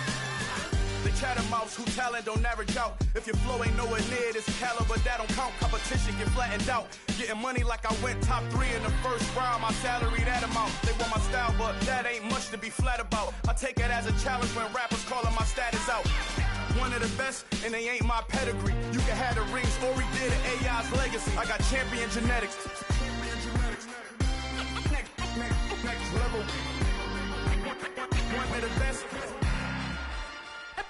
The chattermouths who talent don't average out. If your flow ain't nowhere near this caliber, that don't count. Competition get flattened out. Getting money like I went top 3 in the first round. My salary that amount. They want my style, but that ain't much to be flat about. I take it as a challenge when rappers calling my status out. One of the best, and they ain't my pedigree. You can have the rings, or we did it, AI's legacy. I got champion genetics. Champion genetics. Next level. One of the best.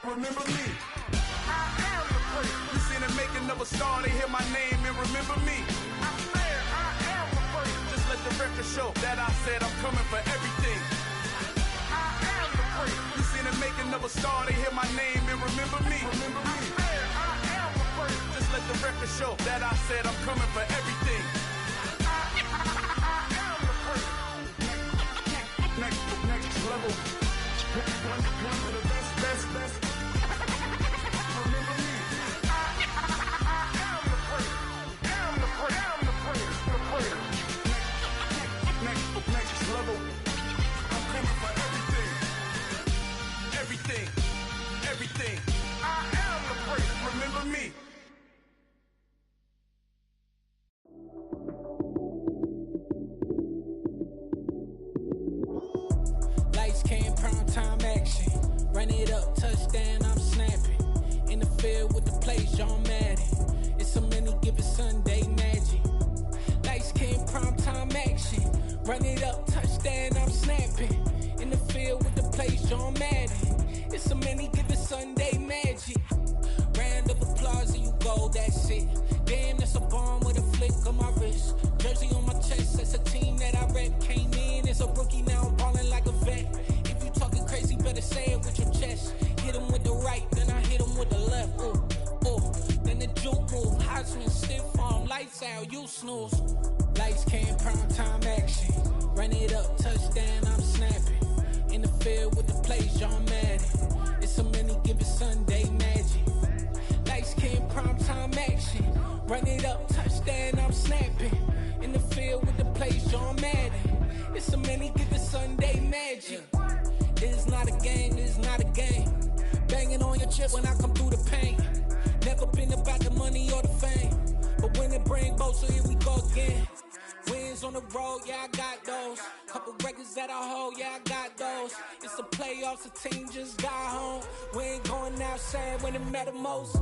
Remember me. I am the first. You seen the making of a star, they hear my name and remember me. I said I am the first. Just let the record show that I said I'm coming for everything. I am the first. You seen the making of a star, they hear my name and remember me. Remember me. I said I am the first. Just let the record show that I said I'm coming for everything. I am the first. Next level. One of the best. Remember me. I am the first. Am the first. Next level. I'm coming for everything. I am the first. Remember me. Lights came, prime time action. Run it up, touchdown, I'm snapping. In the field with the plays, John Madden. It's a many given Sunday magic. Lights came, prime time action. Run it up, touchdown, I'm snapping. In the field with the plays, John Madden. It's a many given Sunday magic. Round of applause and you go, that's it. Damn, that's a bomb with a flick on my wrist. Jersey on my chest, that's a team that I rep. Came in as a rookie, now I'm ballin' like a vet. If you talking crazy, better say it with your chest. Hit him with the right, then I hit him with the left. Then the juke move, Heisman stiff arm, lights out, you snooze. Lights came, prime time action. Run it up, touchdown, I'm snapping. In the field with the plays, John Madden. It's a many given Sunday magic. Lights came, prime time action. Run it up, touchdown, I'm snapping. In the field with the plays, John Madden. It's a many given Sunday magic. This is not a game, this is not a game. Banging on your chip when I come through the pain. Never been about the money or the fame. But when it bring both, so here we go again. Wins on the road, yeah, I got those. Couple records that I hold, yeah, I got those. It's the playoffs, the team just got home. We ain't going outside when it matter most.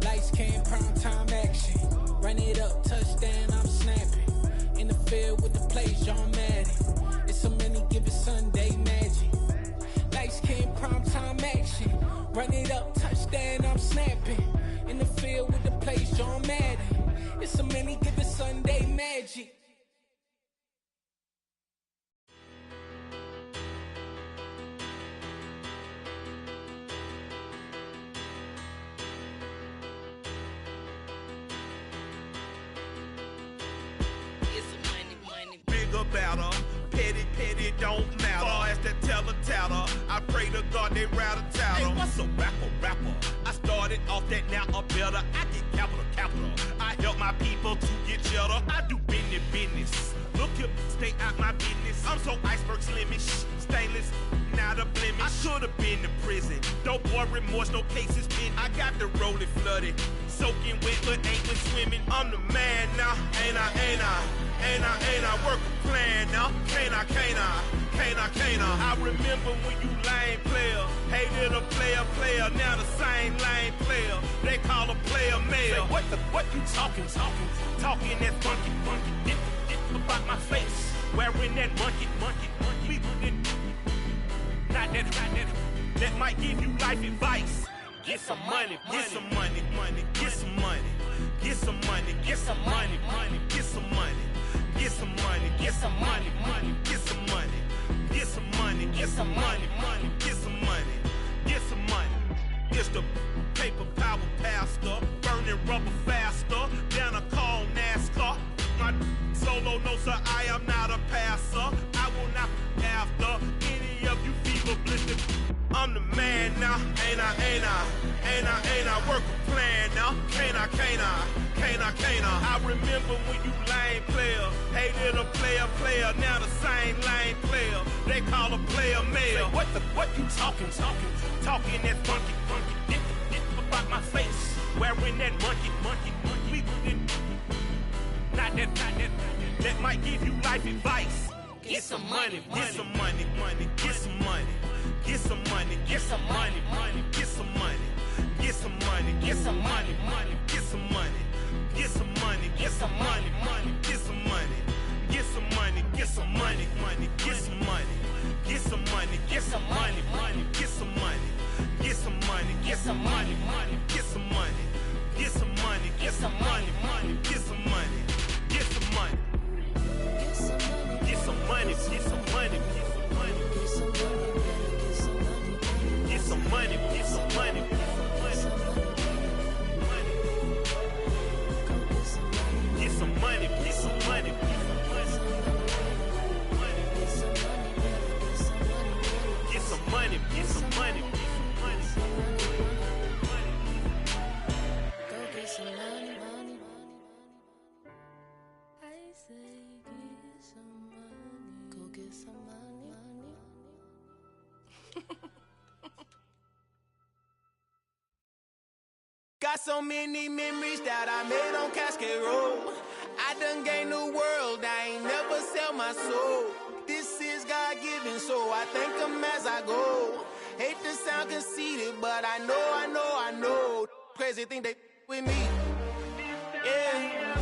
Lights came, prime time action. Run it up, touchdown, I'm snapping. In the field with the plays, John Madden. It's a many given Sunday magic. Lights came, prime time action. Run it up, touchdown, I'm snapping. In the field with the plays, John Madden. It's a many given Sunday magic. Better, petty, don't matter. Far as that teller, I pray to God they rattle tattle. Hey, what's a rapper? I started off that, now I'm better. I get capital. I help my people to get cheddar. I do business. Look here, stay out my business. I'm so iceberg slimish, stainless, not a blemish. I should've been in prison. No boy remorse, no cases pinned. I got the rolling flooded, soaking wet, but ain't been swimming. I'm the man now, ain't I? Work a plan now, can't I? I remember when you lame player, hated a player, now the same lame player. They call a player mayor. What you talking that funky. Get about my face, wearing that monkey. Not that might give you life advice. Get some money. Get some money. Get some money. Get some money. Get some money. Get some money. Get some money. Get some money. Get some money. Get some money. Get some money. Get some money. Get some money. It's the paper power pastor, burning rubber faster than a call NASCAR. My solo, no sir, I am not a passer. I will not after any of you fever blistered. I'm the man now, ain't I? Work a plan now, can't I? I remember when you lame player, hated a player, now the same lame player. They call a player mayor. What you talking that funky. Get about my face, wearing that monkey. Not that might give you life advice. Get some money. Get some money. Get some money. Get some money. Get some money. Get some money. Get some money. Get some money. Get some money. Get some money. Get some money. Get some money. Get some money. Get some money. some money, money, get some money, get some money, get some money, money, get some money, get some money, get some money, get some money, get some money, get some money, get some money, get some money. Get some money, get some money, Go get some money, money. I say get some money. Go get some money, money. Got so many memories that I made on Cascade Road. I done gained the world, I ain't never sell my soul. This is God-given, so I thank him as I go. Hate to sound conceited, but I know. Crazy thing they with me. Yeah,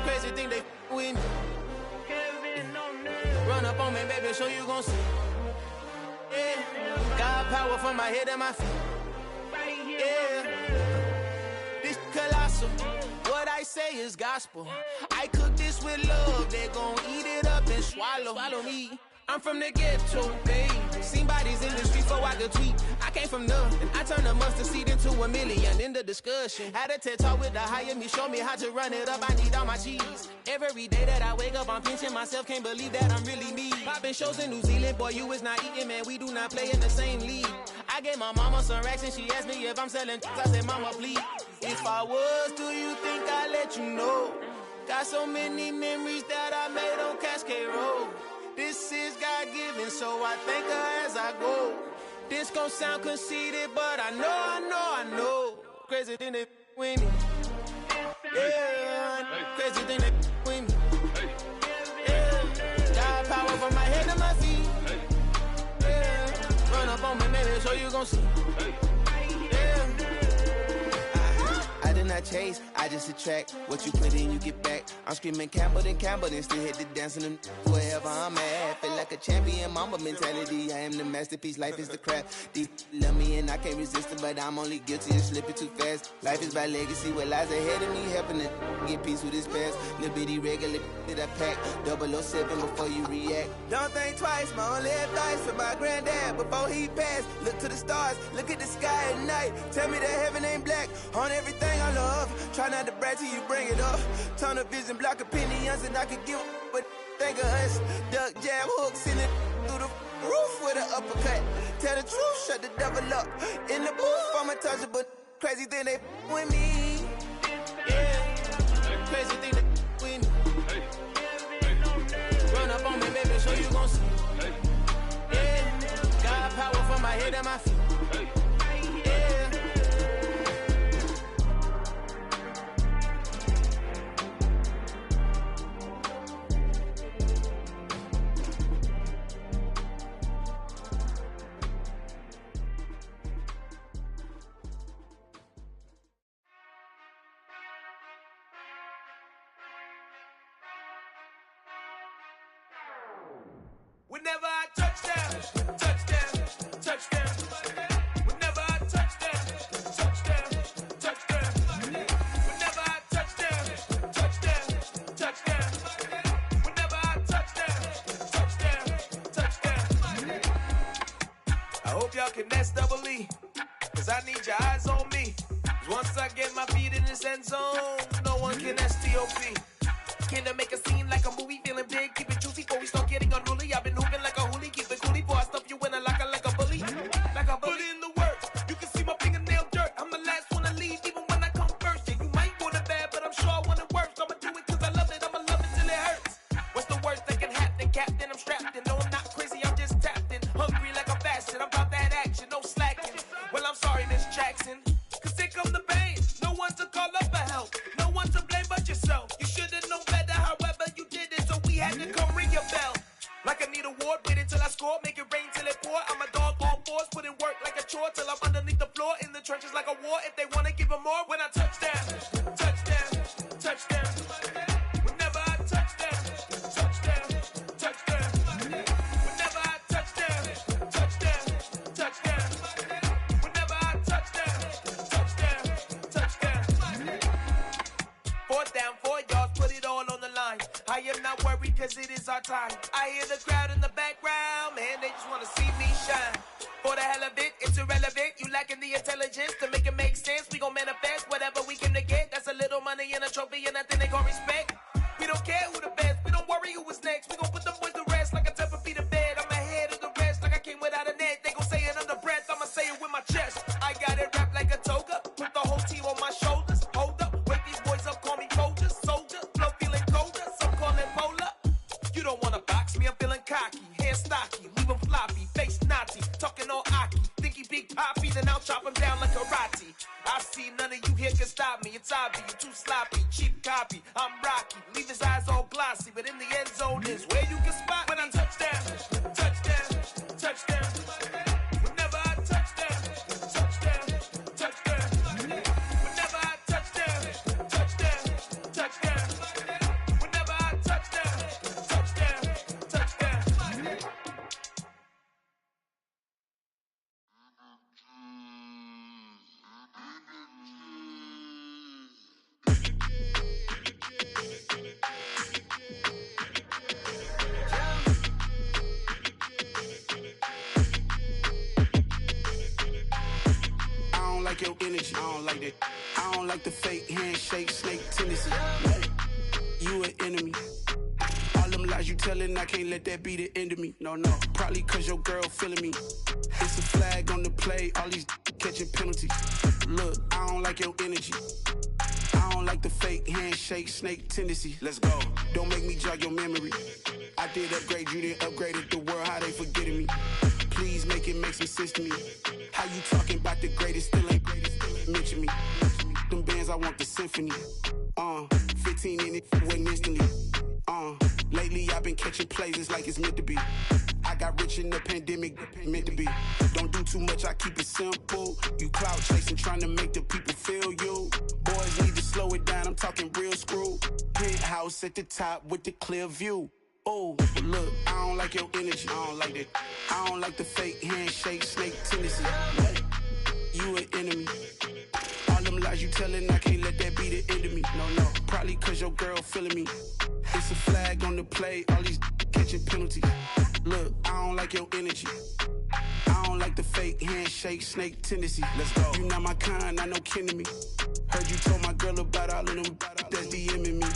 crazy thing they with me. Run up on me, baby, show you gon' see. Yeah, God power from my head and my feet. Yeah, this colossal. What I say is gospel. I cook this with love. They gon' eat it up and swallow me. I'm from the ghetto, babe. Seen bodies in the streets before I could tweet. I came from nothing. I turned a mustard seed into a million. In the discussion, had a TED talk with the higher me. Show me how to run it up. I need all my cheese. Every day that I wake up, I'm pinching myself. Can't believe that I'm really me. Popping shows in New Zealand, boy, you is not eating, man. We do not play in the same league. I gave my mama some racks and she asked me if I'm selling. I said, mama, please. If I was, do you think I'd let you know? Got so many memories that I made on Cascade Road. This is God-given, so I thank her as I go. This gon' sound conceited, but I know. Crazy thing they with me. Yeah, crazy thing they with me. Yeah, God power from my head to my feet. Yeah, run up on me, baby, so you gon' see. Yeah. I did not chase, I just attract. What you put in, you get back. I'm screaming Campbell, then still hit the dance and wherever I'm at. Feel like a champion, mamba mentality. I am the masterpiece, life is the crap. Deep love me and I can't resist it, but I'm only guilty of slipping too fast. Life is by legacy, what lies ahead of me, helping to get peace with his past. Little bitty regular that I pack, 007 before you react. Don't think twice, my only advice for my granddad before he passed. Look to the stars, look at the sky at night. Tell me that heaven ain't black on everything I love. Try not to brag till you bring it up. Tunnel vision, block opinions, and I could give but think of us. Duck jab hooks in it through the roof with an uppercut. Tell the truth, shut the devil up. In the booth, I'm untouchable. Crazy thing they with me. Yeah, crazy thing they with me. Run up on me, baby, so you gon' see. Yeah, God power from my head and my feet. Whenever I touchdown, touchdown, touchdown. Whenever I touchdown, touchdown, touchdown. Whenever I touchdown, touchdown, touchdown. Whenever I touchdown, touchdown. I hope y'all can nest double E, cause I need your eyes on me. Cause once I get my feet in this end zone, no one can STOP. Can to make a scene like a movie, feeling big, keep it juicy before we start getting unruly. I've been hooping like a hoolie, keep it coolie before I stuff you in a locker like a bully. Like a bully. Put in the work, you can see my fingernail dirt. I'm the last one to leave, even when I come first. Yeah, you might want it bad, but I'm sure I want it worse. I'ma do it cause I love it, I'ma love it till it hurts. What's the worst that can happen, Captain? I'm strapped in, no I'm not crazy, I'm just tapped in. Hungry like a fashion, I'm about that action, no slacking. Well, I'm sorry, Miss Jackson, cause here come the pain. No one to call up for help, no one to blame but yourself. You should've known better, however you did it, so we had to come ring your bell. Like I need a ward, wait until I score, make it rain till it pour. I'm a dog on fours, put in work like a chore till I'm underneath the floor, in the trenches like a war. If they wanna give them more, when I touchdown, touchdown, touchdown. Whenever I touchdown, touchdown, touchdown. Whenever I touchdown, touchdown, touchdown. Whenever I touchdown, time. I hear the crowd in the background, man, they just wanna see me shine. For the hell of it, it's irrelevant. You lacking the intelligence to make it make sense. We gon' manifest whatever we came to get. That's a little money and a trophy and nothing they gon' respect. We don't care who the best, we don't worry who was next. We gon' put them boys to rest like a temper feet of bed. I'm ahead of the rest like I came without a net. They gon' say it under breath, I'ma say it with my chest. I got it wrapped like a toga, put the whole team on my shoulders. Hold up, wake these boys up, call me soldier, soldier. Flow feeling colder, some call it polar. You don't wanna box me, I'm feeling cocky. Hair stocky, leave him floppy, face naughty. Talking all aki, think he big poppy, then I'll chop him down like karate. I see none of you here can stop me. It's obvious, you too sloppy, cheap copy. I'm Rocky, leave his eyes all glossy, but in the end zone is where you can spot when I touchdown, touchdown, touchdown. Whenever I touchdown, touchdown, touchdown. Whenever I touchdown, touchdown, touchdown. Whenever I touchdown, touchdown, touchdown. Your energy, I don't like that. I don't like the fake handshake, snake tendency. You an enemy. All them lies you telling, I can't let that be the end of me. No, probably cause your girl feeling me. It's a flag on the play, all these catching penalties. Look, I don't like your energy. I don't like the fake handshake, snake tendency. Let's go. Don't make me jog your memory. I did upgrade you, then upgraded the world, how they forgetting me. Please make it make some sense to me. How you talking about the greatest, still ain't greatest, still ain't mention me. Them bands, I want the symphony. 15 in it, wasn't instantly. Lately I've been catching plays, it's like it's meant to be. I got rich in the pandemic, meant to be. Don't do too much, I keep it simple. You clout chasing, trying to make the people feel you. Boys need to slow it down, I'm talking real screw. Penthouse at the top with the clear view. Oh, look, I don't like your energy, I don't like that. I don't like the fake handshake, snake tendency. You an enemy. All them lies you telling, I can't let that be the end of me. No, probably cause your girl feeling me. It's a flag on the play, all these catching penalties. Look, I don't like your energy. I don't like the fake handshake, snake tendency. Let's go. You not my kind, I know kin to me. Heard you told my girl about all of them that's DMing me.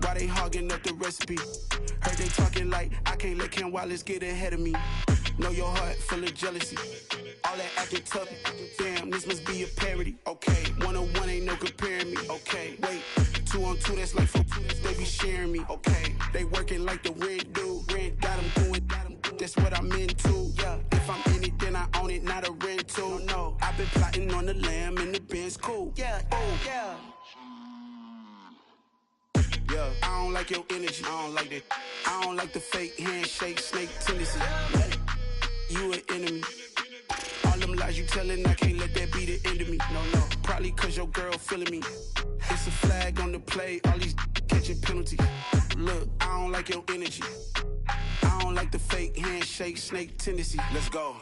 Why they hogging up the recipe? Heard they talking like I can't let Ken Wallace get ahead of me. Know your heart full of jealousy. All that acting tough, damn, this must be a parody. Okay, 1-on-1 ain't no comparing me. Okay, wait, 2-on-2, that's like 4-2, they be sharing me. Okay, they working like the rent do. Rent got them doing, that's what I'm into. Yeah, if I'm in it, then I own it, not a rental. No, I've been plotting on the lamb and the Benz cool. Yeah, oh, yeah. Yeah, I don't like your energy, I don't like that. I don't like the fake handshake, snake tendency. You an enemy. All them lies you telling, I can't let that be the end of me. No, probably cause your girl feeling me. It's a flag on the play, all these catching penalties. Look, I don't like your energy. I don't like the fake handshake, snake tendency. Let's go.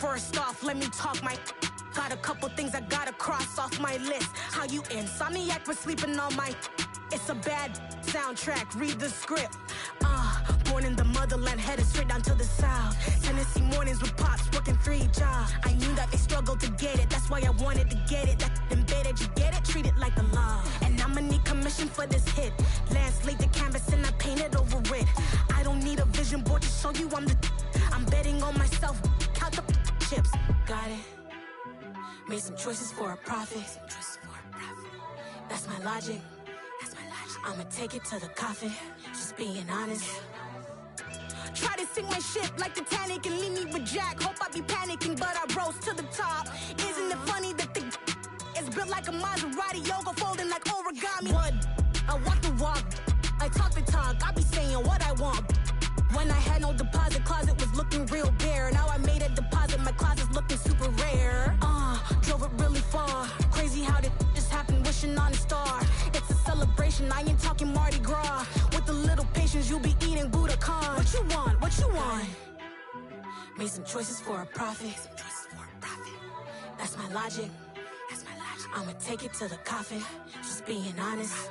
First off, let me talk my... Got a couple things I gotta cross off my list. How you insomniac for sleeping on my... It's a bad soundtrack, read the script. Born in the motherland, headed straight down to the south. Tennessee mornings with pops, working 3 jobs. I knew that they struggled to get it, that's why I wanted to get it. That embedded, you get it, treat it like a law. And I'ma need commission for this hit. Lance laid the canvas and I painted over it. I don't need a vision board to show you I'm the... I'm betting on myself, count the chips. Got it. Made some choices for a profit. That's my logic. I'ma take it to the coffin. Just being honest. Try to sink my ship like Titanic and leave me with Jack. Hope I be panicking, but I rose to the top. Isn't it funny that the is built like a Maserati, yoga folding like origami? What? I walk the walk. I talk the talk. I be saying what I want. When I had no deposit, closet was looking real bare. Now I made a deposit, my closet's looking super rare. Drove it really far. Crazy how did just happen, wishing on a star. It's a celebration, I ain't talking Mardi Gras. With a little patience, you'll be eating Budokan. Made some choices for a profit. That's my logic. I'ma take it to the coffin. Just being honest.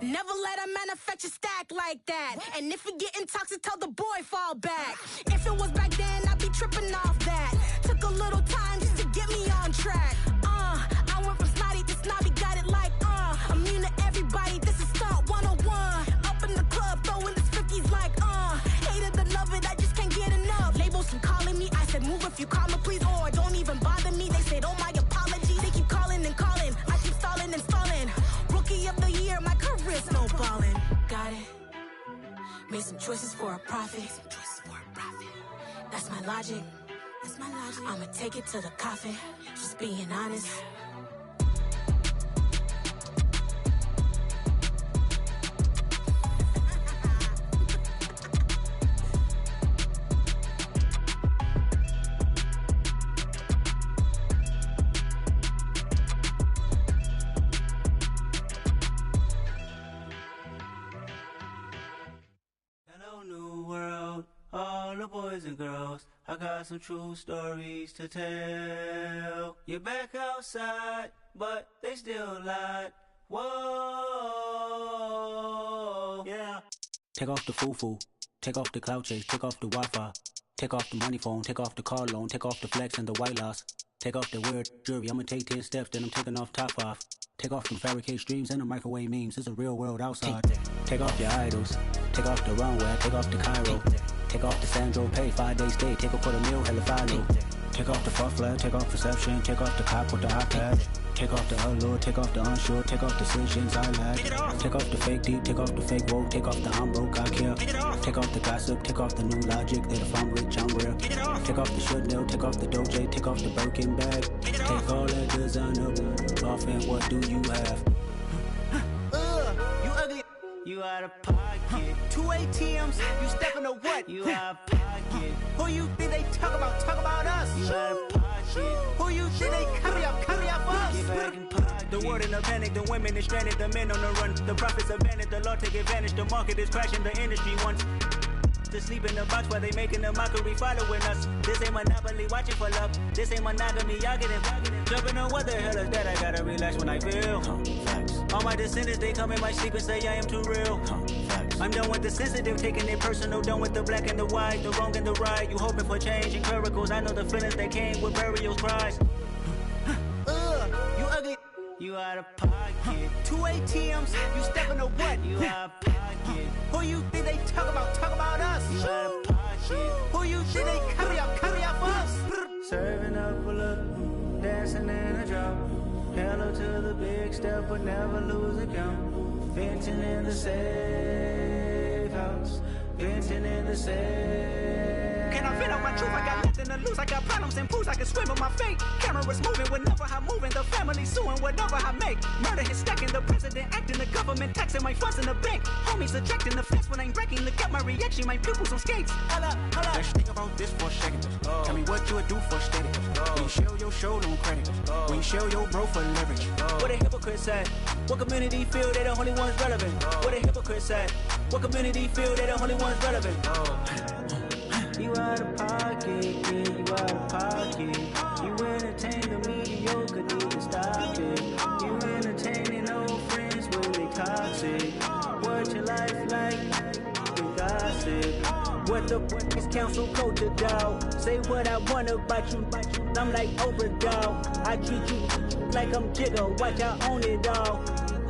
Never let a manufacture stack like that. And if it getting toxic, tell the boy fall back. If it was back then, I'd be tripping off that. Took a little time just to get me on track. I went from snotty to snobby, got it like immune to everybody, this is stunt 101. Up in the club, throwing this 50s like hate it or love it, I just can't get enough. Labels keep calling me, I said move if you call me please, or don't even bother me. They said oh my apologies, they keep calling and calling, I keep stalling and stalling. Rookie of the year, my career snowballing. Got it. Made some choices for a profit. That's my logic. I'ma take it to the coffin. Just being honest. Boys and girls, I got some true stories to tell. You're back outside, but they still lied. Whoa, yeah. Take off the foo-foo, take off the cloud chase, take off the Wi-Fi, take off the money phone, take off the car loan, take off the flex and the white loss, take off the weird jewelry. I'ma take 10 steps, then I'm taking off top off. Take off them fabricate streams and the microwave memes. It's a real world outside. Take off your idols, take off the runway, take off the Cairo. Take off the Sandro pay, 5 days stay, take a quarter meal, hella follow. Take off the fuck flag, take off perception, take off the cop with the iPad. Take off the allure, take off the unsure, take off decisions I lack. Take off the fake deep, take off the fake woke, take off the I'm broke, I care. Take off the gossip, take off the new logic, that if I'm rich, I'm real. Take off the Chanel, take off the Doja, take off the Birkin bag. Take all that designer off and what do you have? You ugly. You out of pocket. 2 ATMs, you stepping to what? You out of pocket. Who you think they talk about us? You out of pocket. Who you think they carry up us? Get back in pocket. The world in a panic, the women is stranded, the men on the run. The profits abandoned, the law take advantage, the market is crashing, the industry wants to sleep in the box while they making a mockery following us. This ain't monopoly, watching for love. This ain't monogamy, y'all get it. Jumping on what the hell is that? I gotta relax when I feel. All my descendants, they come in my sleep and say I am too real. I'm done with the sensitive, taking it personal. Done with the black and the white, the wrong and the right. You hoping for change and miracles. I know the feelings that came with burial cries. You ugly. You out of pocket. 2 ATMs, you stepping to what? You out of pocket. Who you think they talk about us? You out of pocket. Who you think they carry up us? Serving up a look, dancing in a drop. Hello to the big step, but never lose a count. Venting in the safe house. Venting in the safe. Can I vent out my truth? I got nothing to lose. I got problems and pools. I can swim with my fate. Cameras moving whenever I'm moving. The family suing whatever I make. Murder is stacking. The president acting. The government taxing my funds in the bank. Homies ejecting the fence when I'm breaking. Look at my reaction. My pupils on skates. Hold up. Let's think about this for a second. Tell me what you would do for steady. When you show your show no credit. When you show your bro for leverage. What a hypocrite said. What community feel they the only ones relevant? What a hypocrite said. What community feel they the only ones relevant? You out of pocket, yeah, you out of pocket. You entertain the mediocre, need to stop it. You entertaining old friends when they toxic. What your life like? You gossip. What the fuck is council culture, dog? Say what I want about you. I'm like Oprah, dog. I treat you like I'm Jigga. Watch I own it all.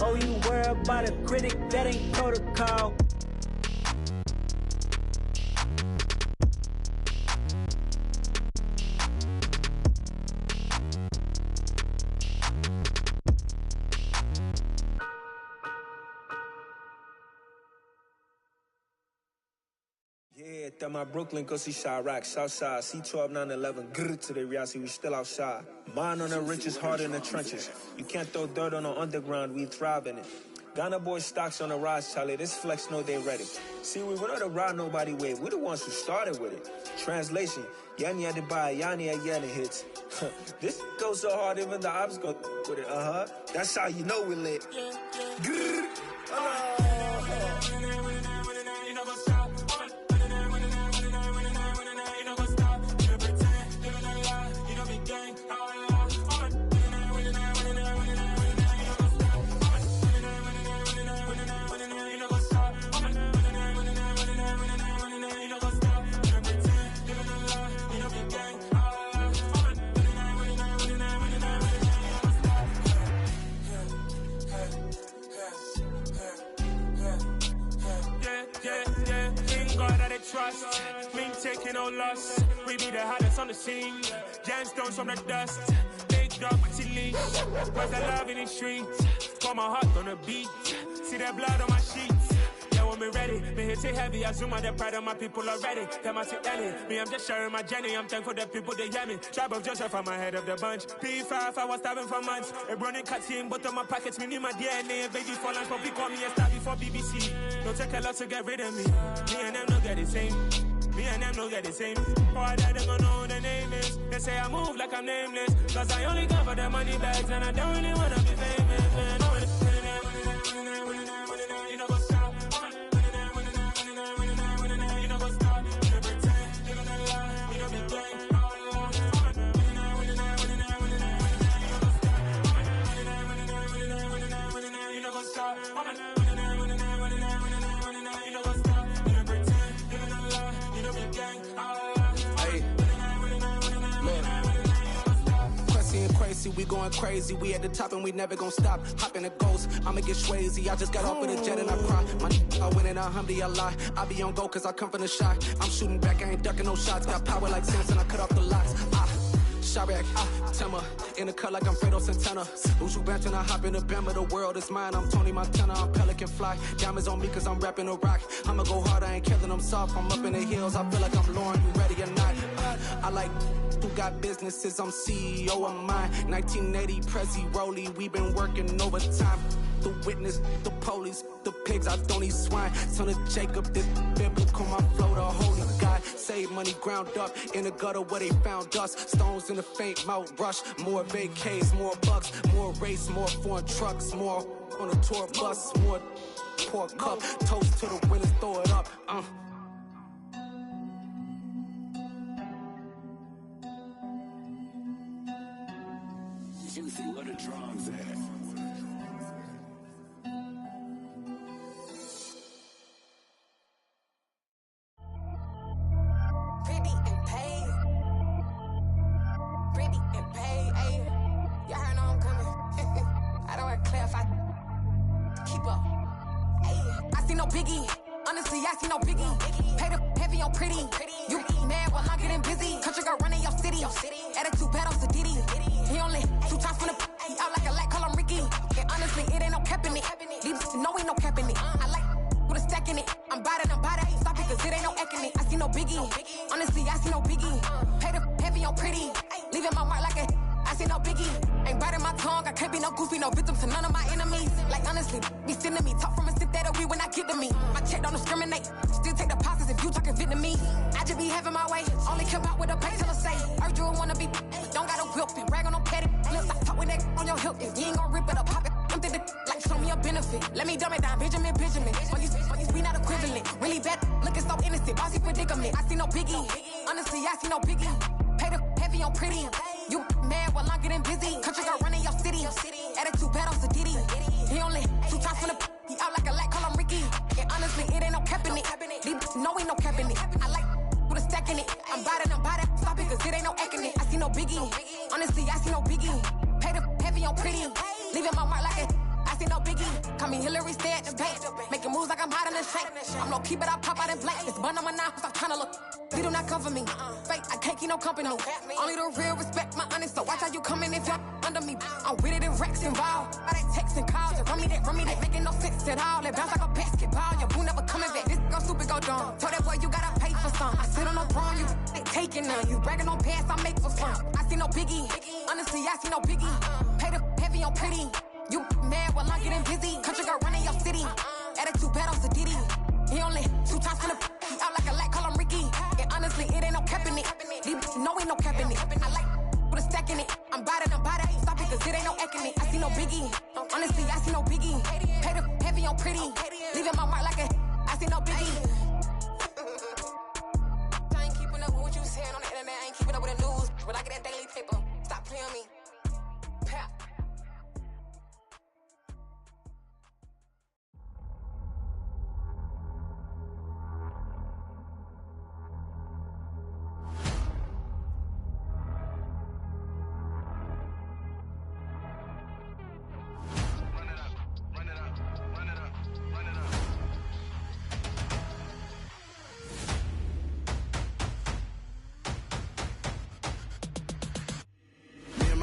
Oh, you worry about a critic? That ain't protocol. Yeah, that my Brooklyn, go see Chirac, Southside, C12, 911, grrr to the reality, we still outside. Mine on the riches, hard in the trenches. You can't throw dirt on the underground, we thrive in it. Ghana boys stocks on the rise, Charlie, this flex know they ready. See, we not a ride nobody wave, we the ones who started with it. Translation, Yanni had to buy, Yanni had yelling hits. This goes so hard, even the ops go with it, That's how you know we lit. Grrr, us. We be the hottest on the scene. Gemstones from the dust. Big dog, leash. Where's the love in the streets? Pour my heart on the beat. See that blood on my sheets. Yeah, when me ready, me hit it heavy. I zoom out the pride of my people already. Them I see Ellie. Me, I'm just sharing my journey. I'm thankful the people they hear me. Tribe of Joseph, I'm ahead of the bunch. P5, I was starving for months. A running cut in both of my pockets. Me need my DNA. Baby for lunch, but call me a star before BBC. Don't take a lot to get rid of me. Me and them don't get the same. Me and them don't get the same. Boy, that they gonna know who the name is. They say I move like I'm nameless. Cause I only cover the money bags and I don't really wanna be famous, man. You know what's up? You know what's up? You know pretend. You know lie. You know be gang. You know what's up? We going crazy, we at the top and we never gonna stop. Hop in a ghost, I'ma get swayzy. I just got off with a jet and I cry. I win and I humbly I lie. I be on go cause I come from the shot. I'm shooting back, I ain't ducking no shots. Got power like Samson, I cut off the locks. Sharek, Timmer, in the cut like I'm Fredo Santana. Uju Banton, I hop in the Bama, the world is mine. I'm Tony Montana, I'm Pelican Fly. Diamonds on me cause I'm rapping a rock. I'ma go hard, I ain't killing them soft. I'm up in the hills, I feel like I'm Lauren, you ready or not? I like who got businesses, I'm CEO of mine. 1980 Prezi Rolly, we been working overtime. The witness, the police, the pigs, I don't eat swine. Son of Jacob, this biblical, my flow, the holy God. Save money ground up in the gutter where they found us. Stones in the faint mouth rush. More vacays, more bucks, more race, more foreign trucks, more on a tour bus, more pour cup. Toast to the winners, throw it up. Juicy, where the drums at? I see no biggie. Pay the heavy on pretty. You mad while I'm getting busy. Country girl running your city. Attitude bad on Sadidi. He only 2 times from the he out like a light, call him Ricky. And honestly, it ain't no cap in it. These know ain't no cap in it. I like with a stack in it. I'm bad. Stop it, cause it ain't no eck in it. I see no biggie. Honestly, I see no biggie. Pay the heavy on pretty. Leaving my mark like a I see no biggie. Ain't biting my tongue. I can't be no goofy, no victim to none of my enemies. Like honestly, be sending me talk from a sip that we when I get to me. My check don't discriminate. Still take deposits if you talking Vietnamese. I just be having my way. Only come out with a pay till I say. Urge you wanna be. Don't got no whip and rag on no petty. Let's stop talk with that on your hip. If you ain't gon' rip it up, pop it. I'm thinking like show me a benefit. Let me dumb it down, Benjamin. We not equivalent. Really bad, looking so innocent. Bossy predicament. I see no biggie. Honestly, I see no biggie. Pay the heavy on pretty. You mad while I'm getting busy. Country girl running your city. Attitude bad on Sadidi. He only 2 times from the he out like a light, call him Ricky. And honestly, it ain't no cap in it. These know ain't no cap in it. I like with a stack in it. I'm bad. Stop it, cause it ain't no eck in it. I see no biggie. Honestly, I see no biggie. Pay the heavy on pretty. Leaving my mark like a I see no biggie. Call me Hillary, stay at the bank. Making moves like I'm hot in the shank. I'm low key, but I pop out in blank. It's bun on my knife, stop trying to look. They do not come for me. Fake, I can't keep no company. Only the real respect my honest. So watch how you coming if you're under me. I'm with it in Rex involved. I they text and calls. Run me that. Making no sense at all. It bounce like a basketball. Your boo never coming back. This go stupid, go dumb. Told that boy you gotta pay for some. I sit on no throne, you ain't taking none. You bragging on pants, I make for fun. I see no biggie. Honestly, I see no biggie. Pay the heavy on pretty. You mad while I'm getting busy. Country girl running your city. Attitude bad on Sadidi. He only 2 times from the he out like a light, call him Ricky. And honestly, it ain't no cap in it. These know ain't no cap in it. I like with a stack in it. I'm bad. Stop it, cause it ain't no eck in it. I see no biggie. Honestly, I see no biggie. Pay the heavy on pretty. Leaving my mark like a I see no biggie. I ain't keeping up with what you saying on the internet. I ain't keeping up with the news. But I get that daily paper. Stop playing me. Pap.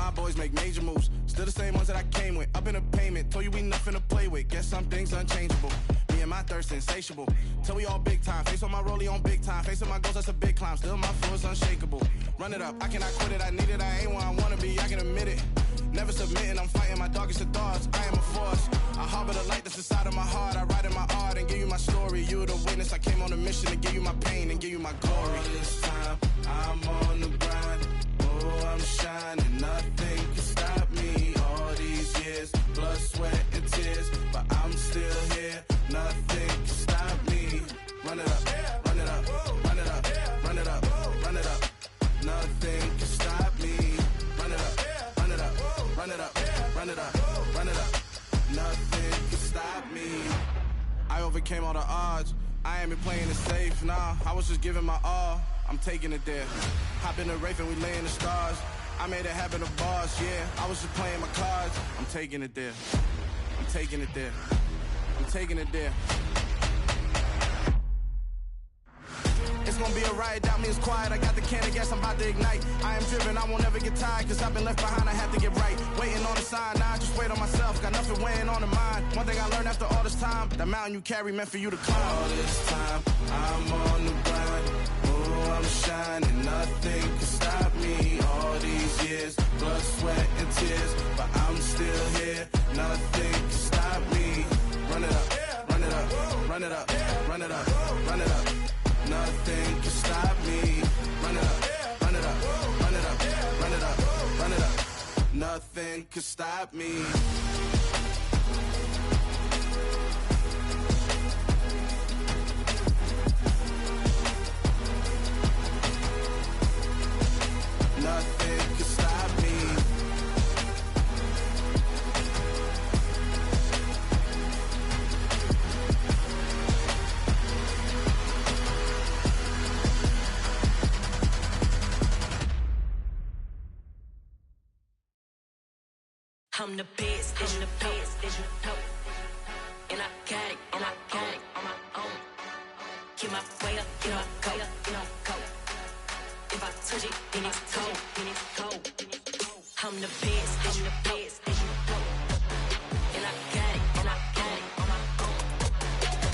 my boys make major moves. Still the same ones that I came with. Up in a payment, told you we nothing to play with. Guess some things unchangeable. Me and my thirst insatiable. Till we all big time. Face on my rollie on big time. Face on my goals, that's a big climb. Still my flow is unshakable. Run it up, I cannot quit it. I need it, I ain't where I wanna be, I can admit it. Never submitting, I'm fighting my darkest of thoughts. I am a force. I harbor the light that's inside of my heart. I write in my art and give you my story. You the witness. I came on a mission to give you my pain and give you my glory. All this time, I'm on the grind. Oh, I'm shining. Nothing can stop me. All these years, blood, sweat, and tears, but I'm still here. Nothing can stop me. Run it up, run it up, run it up, run it up, run it up. Nothing can stop me. Run it up, run it up, run it up, run it up, run it up. Nothing can stop me. I overcame all the odds. I ain't been playing it safe, nah. I was just giving my all. I'm taking it there. Hop in the Wraith and we lay in the stars. I made it happen to boss, yeah. I was just playing my cards. I'm taking it there. I'm taking it there. I'm taking it there. It's gonna be a riot, doubt me it's quiet. I got the can of gas, I'm about to ignite. I am driven, I won't ever get tired, cause I've been left behind, I have to get right. Waiting on the sign, now I just wait on myself. Got nothing weighing on the mind. One thing I learned after all this time, that mountain you carry meant for you to climb. All this time, I'm on the grind. Oh, I'm shining, nothing can stop me. All these years, blood, sweat, and tears, but I'm still here. Nothing can stop me. Run it up, run it up, run it up, run it up, run it up. Nothing can stop me. Run it up, run it up, run it up, run it up, run it up. Nothing can stop me. Nothing can stop me. I'm the best, I'm the best, and I got it, and I got it on my own. Get my way up, get my go, get my go. If I touch it, then it's cold, then it's cold. I'm the best, I'm the best, and I got it, and I got it on my own.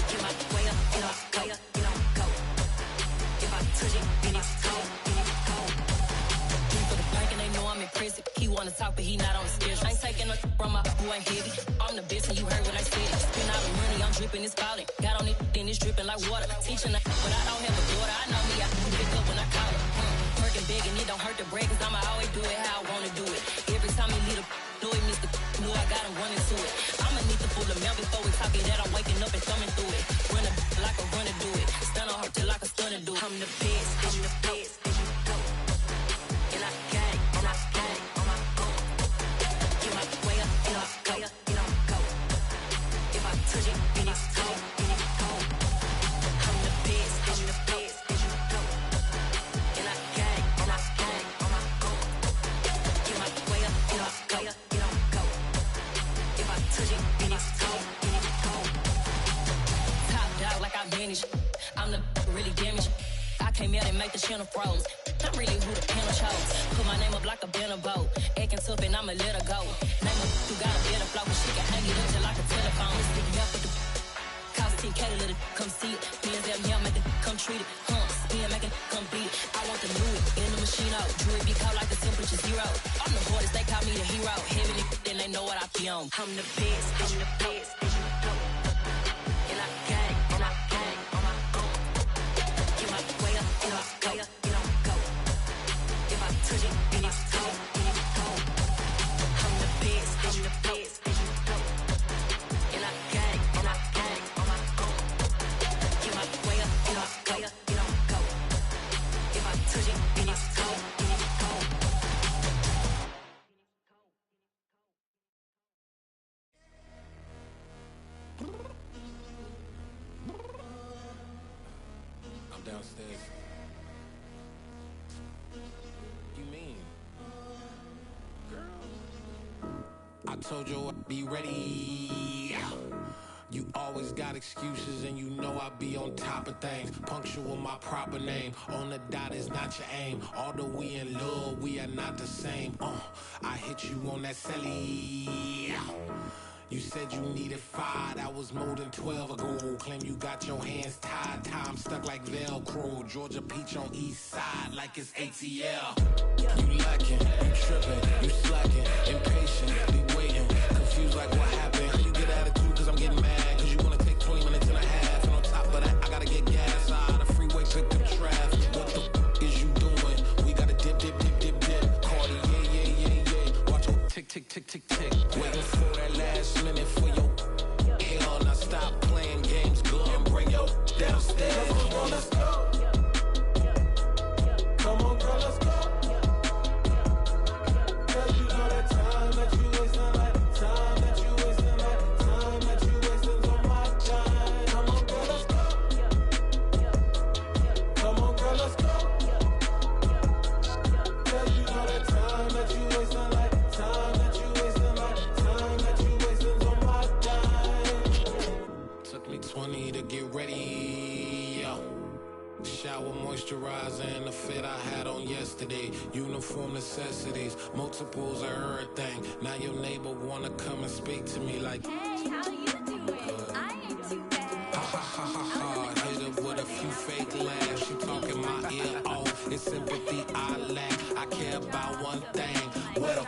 Get my way up, get my go, get my go. If I touch it, then it's cold, then it's cold. He for the bank and they know I'm impressive. He wanna talk, but he not on the schedule. I ain't taking no from my boy ain't heavy. I'm the best and you heard what I said. Spend all the money, I'm dripping, it's falling. Got on it, then it's dripping like water. Teaching her, but I don't have a daughter. I know me, I can pick up when I call her. Working big and it don't hurt the break, cause I'ma always do it how I wanna do it. Every time he lead a know he missed the know I got him running to it. I'ma need to pull the mail before we talking that I'm waking up and thumbing through it. Run a like a runner do it. Stun on her till like a stunner do it. I'm the best, I'm the best, and I got it, and I got it on my own. Get my way up, and I go, and I go. If I touch it, then it's cold, then it's cold. I'm the best, I'm the best, and I got it, and I got it on my own. Get my way up, and I go, and I go. If I touch it, then it's cold, then it's cold. Top dog like I manage. I'm the really damaged. I came out and make the channel froze. I'm really who the panel chose. Put my name up like a banner boat. Acting tough and I'ma let her go. Name her who got a better flow, but she can hang it up just like a telephone. Stick up with the cost 10K to let it come see it. Bands that yeah, make it come treat it. Spin, make it come beat it. I want the new in the machine out. Jewelry be cold like the temperature zero. I'm the hardest, they call me the hero. Heavy then they know what I be on. I'm the best, I'm the best, and I got it, and I got it on my own. Get my way up, and I go, and I go. If I touch it, then it's cold, then it's cold. I'm the best, I'm the best, and I got it, and I got it on my own. Get my way up, and I go, and I go. If I touch it, then it's cold, then it's cold. I'm downstairs. You mean? Girl, I told you I'd be ready. You always got excuses and you know I be on top of things. Punctual my proper name. On the dot is not your aim. Although we in love, we are not the same. I hit you on that celly. You said you needed 5, that was more than 12 ago. Claim you got your hands tied, time stuck like Velcro. Georgia Peach on east side like it's ATL. You lacking, you tripping, you slacking, impatient, be waiting, confused like what happened. How you get attitude cause I'm getting mad, cause you wanna take 20 minutes and a half. And on top of that, I gotta get gas out of the freeway, pick up traffic. What the is you doing? We gotta dip, Cardi, yeah. Watch your tick, waiting for that last minute for your hell. Now stop playing games, go and bring your downstairs. Come on, girl, let's go. Come on, girl, let's go. Cause you know that time that you wasting, like time that you wasting, like time that you wasting on my time. Come on, girl, let's go. Come on, girl, let's go. Cause you know that time that you wasting, like time that you wasting, like time that you wasting on my time. Took me 20 to get ready. Shower moisturizer and the fit I had on yesterday. Uniform necessities, multiples of everything. Now your neighbor wanna come and speak to me like, hey, how you doing? I ain't too bad. Ha. Hit her with a few fake laughs. She talking my ear off. It's sympathy I lack. I care about one thing. What up?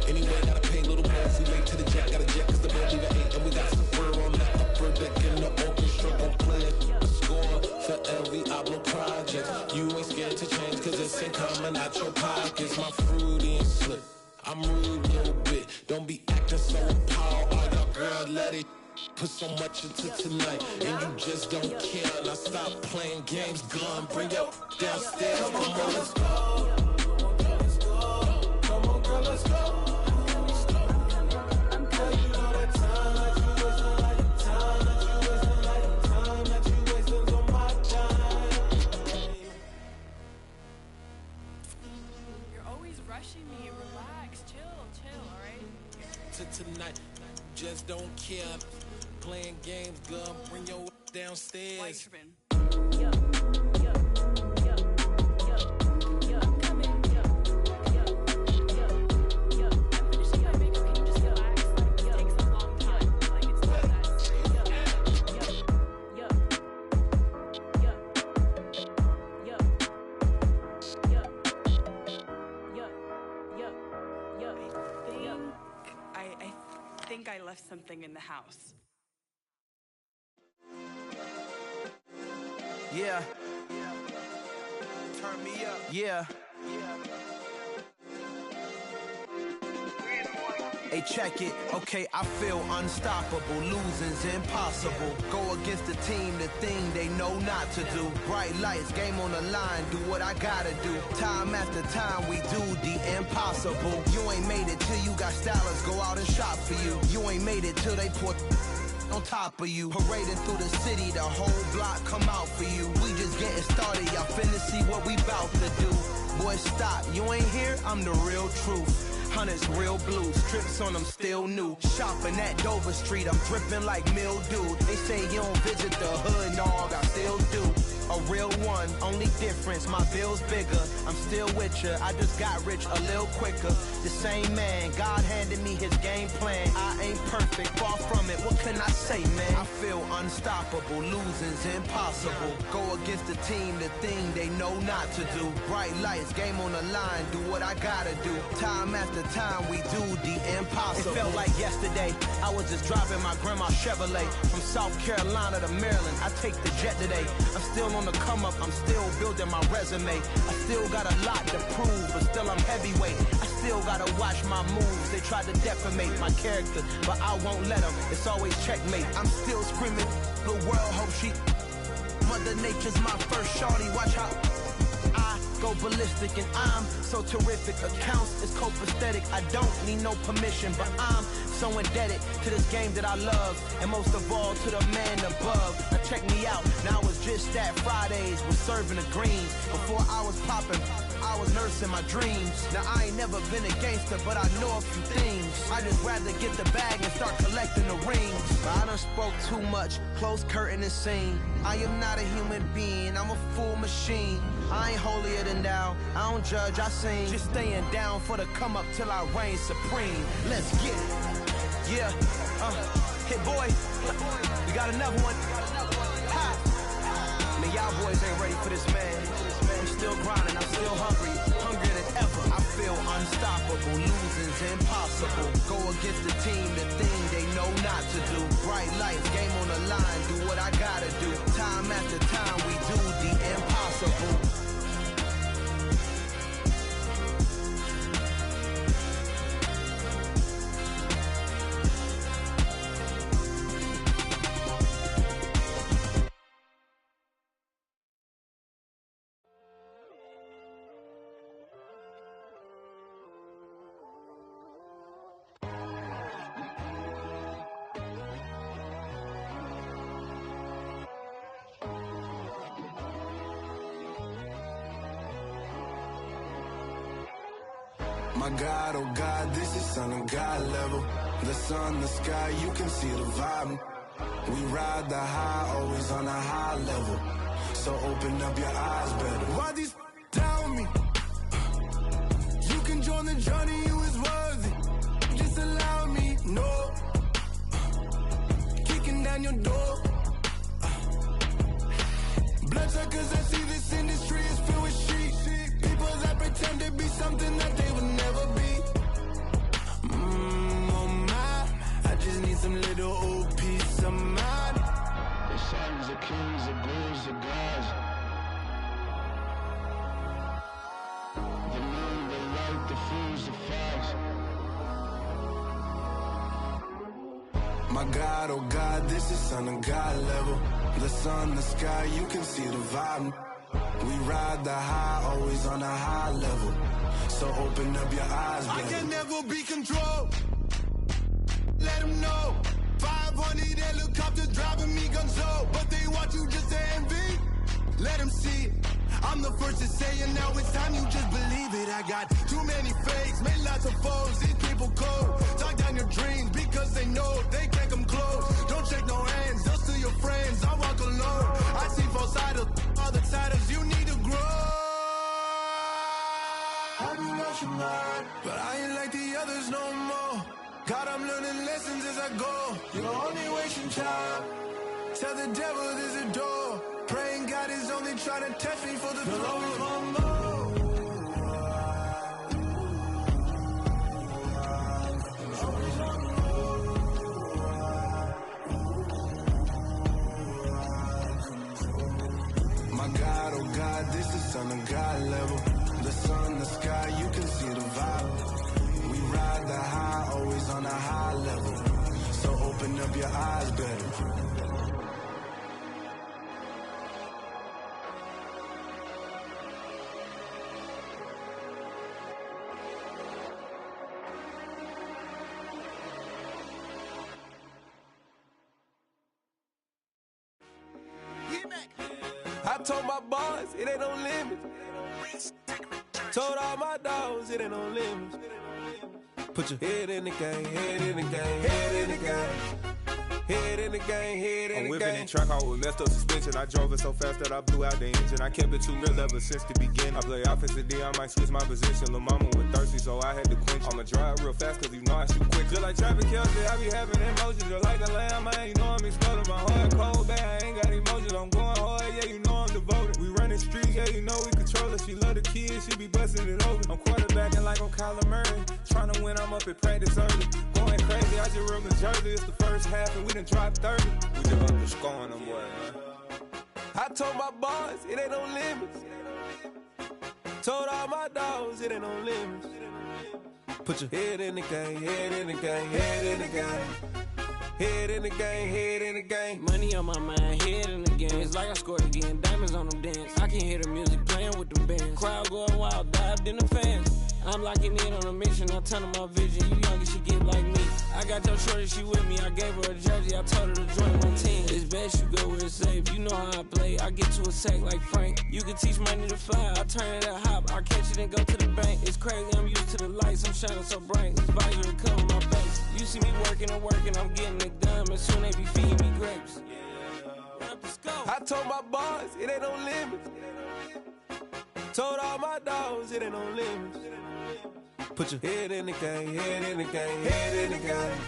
Anyway, gotta pay a little more if we late to the jet. Gotta jet cause the boat leave at 8. And we got some fur on the upper deck in the orchestra. Gon' play a score for every Ablo project. You ain't scared to change cause it's ain't coming out your pockets. My fruity and slip, I'm rude a little bit. Don't be acting so appalled. All y'all girl, let it put so much into tonight. And you just don't care. Now stop playing games, gun, bring your downstairs. Come on, girl, let's go. Come on, girl, let's go. Tonight, just don't care. Playing games, girl, bring your downstairs. I left something in the house. Yeah. Turn me up. Yeah. Hey, check it. Okay, I feel unstoppable. Losing's impossible. Go against the team, the thing they know not to do. Bright lights, game on the line, do what I gotta do. Time after time, we do the impossible. You ain't made it till you got stylists go out and shop for you. You ain't made it till they put on top of you. Parading through the city, the whole block come out for you. We just getting started, y'all finna see what we bout to do. Boy, stop, you ain't here, I'm the real truth. Hunters real blue, strips on them still new. Shopping at Dover Street, I'm dripping like mildew. They say you don't visit the hood, dog, I still do. A real one, only difference, my bill's bigger. I'm still with ya, I just got rich a little quicker. The same man, God handed me his game plan. I ain't perfect, far from it, what can I say, man? I feel unstoppable, losing's impossible. Go against the team, the thing they know not to do. Bright lights, game on the line, do what I gotta do. Time after time, we do the impossible. It felt like yesterday, I was just driving my grandma's Chevrolet. From South Carolina to Maryland, I take the jet today. I'm still on the come up, I'm still building my resume. I still got a lot to prove, but still I'm heavyweight. I still gotta watch my moves. They tried to defamate my character, but I won't let them. It's always checkmate. I'm still screaming, the world hope she. Mother Nature's my first shorty, watch how I go ballistic and I'm so terrific. Accounts is copacetic, I don't need no permission, but I'm so indebted to this game that I love, and most of all to the man above. Now check me out, now it's just that Fridays was serving the greens. Before I was popping, I was nursing my dreams. Now I ain't never been a gangster, but I know a few things. I just rather get the bag and start collecting the rings. But I done spoke too much, close curtain and scene. I am not a human being, I'm a full machine. I ain't holier than thou, I don't judge, I sing. Just staying down for the come up till I reign supreme. Let's get it. Yeah, hit boy, you got another one. Ha. Man, y'all boys ain't ready for this, man. I'm still grinding, I'm still hungry, hungrier than ever. I feel unstoppable, losing's impossible. Go against the team, the thing they know not to do. Bright lights, game on the line, do what I gotta do. Time after time, we do the impossible. My God, oh God, this is Son of God level. The sun, the sky, you can see the vibe. We ride the high, always on a high level. So open up your eyes better. Why these down me? You can join the journey, you is worthy. Just allow me, no. Kicking down your door. Bloodsuckers, I see this industry is filled with shit. People that pretend to be something that they would never be. Oh my, I just need some little old peace of mind. The sons of kings, the bulls, the gods. The moon, the light, the fools, the facts. My God, oh God, this is Son of God level. The sun, the sky, you can see the vibe. We ride the high, always on a high level. So open up your eyes, baby. I can never be controlled. Let them know. 500 helicopters driving me gonzo. But they want you just to envy. Let them see it. I'm the first to say it, now it's time you just believe it. I got too many fakes, made lots of foes. These people cold. Talk down your dreams because they know they can't come close. Don't shake no hands, they'll steal your friends. I walk alone. I see false idols, all the titles you need to grow. I be watching mine, but I ain't like the others no more. God, I'm learning lessons as I go. You're only wasting time. Tell the devil there's a door. Praying God is only trying to test me for the glory of my My God, oh God, this is Son of God level. The sun, the sky, you can see the vibe. We ride the high, always on a high level. So open up your eyes better. I told my boys, it ain't no limits. Told all my dogs, it ain't no limits. Put your head in the game, head in the game, head in the game. Head in the game, head in the game. I'm whipping in track, I was left up suspension. I drove it so fast that I blew out the engine. I kept it too real ever since the beginning. I play offensive D, I might switch my position. Lil' mama was thirsty, so I had to quench. I'ma drive real fast, cause you know I shoot quick. Just like traffic Kelsey, I be having emotions. Just like the lamb, man, you know I'm exploding. My heart cold, bad, I ain't got emotions. I'm going hard, yeah, you know I'm devoted. We running streets, yeah, you know we control it. She love the kids, she be busting it over. I'm quarterbacking like I'm Kyler Murray. Trying to win, I'm up at practice early. Going crazy, I just run the jersey. It's the first half and we done dropped 30. We just up to scoring them, boy, man. I told my boys, it ain't no limits. Told all my dogs, it ain't no limits. Put your head in the game, head in the game, head in the game. Head in the game, head in the game. Money on my mind, head in the game. It's like I scored again, diamonds on them dance. I can hear the music playing with them bands. Crowd going wild, dived in the fans. I'm locking in on a mission, I tell her my vision. You young and she get like me. I got your shorty, she with me. I gave her a jersey, I told her to join my team. It's best you go where it's safe. You know how I play. I get to a sack like Frank. You can teach money to fly. I turn it a hop. I catch it and go to the bank. It's crazy, I'm used to the lights. I'm shining so bright. This visor will cover my face. You see me working and working, I'm getting it done. And soon they be feeding me grapes. I told my boys, it ain't no limits. Told all my dogs it ain't no limits. Put your head in the game, head in the game, head in the game.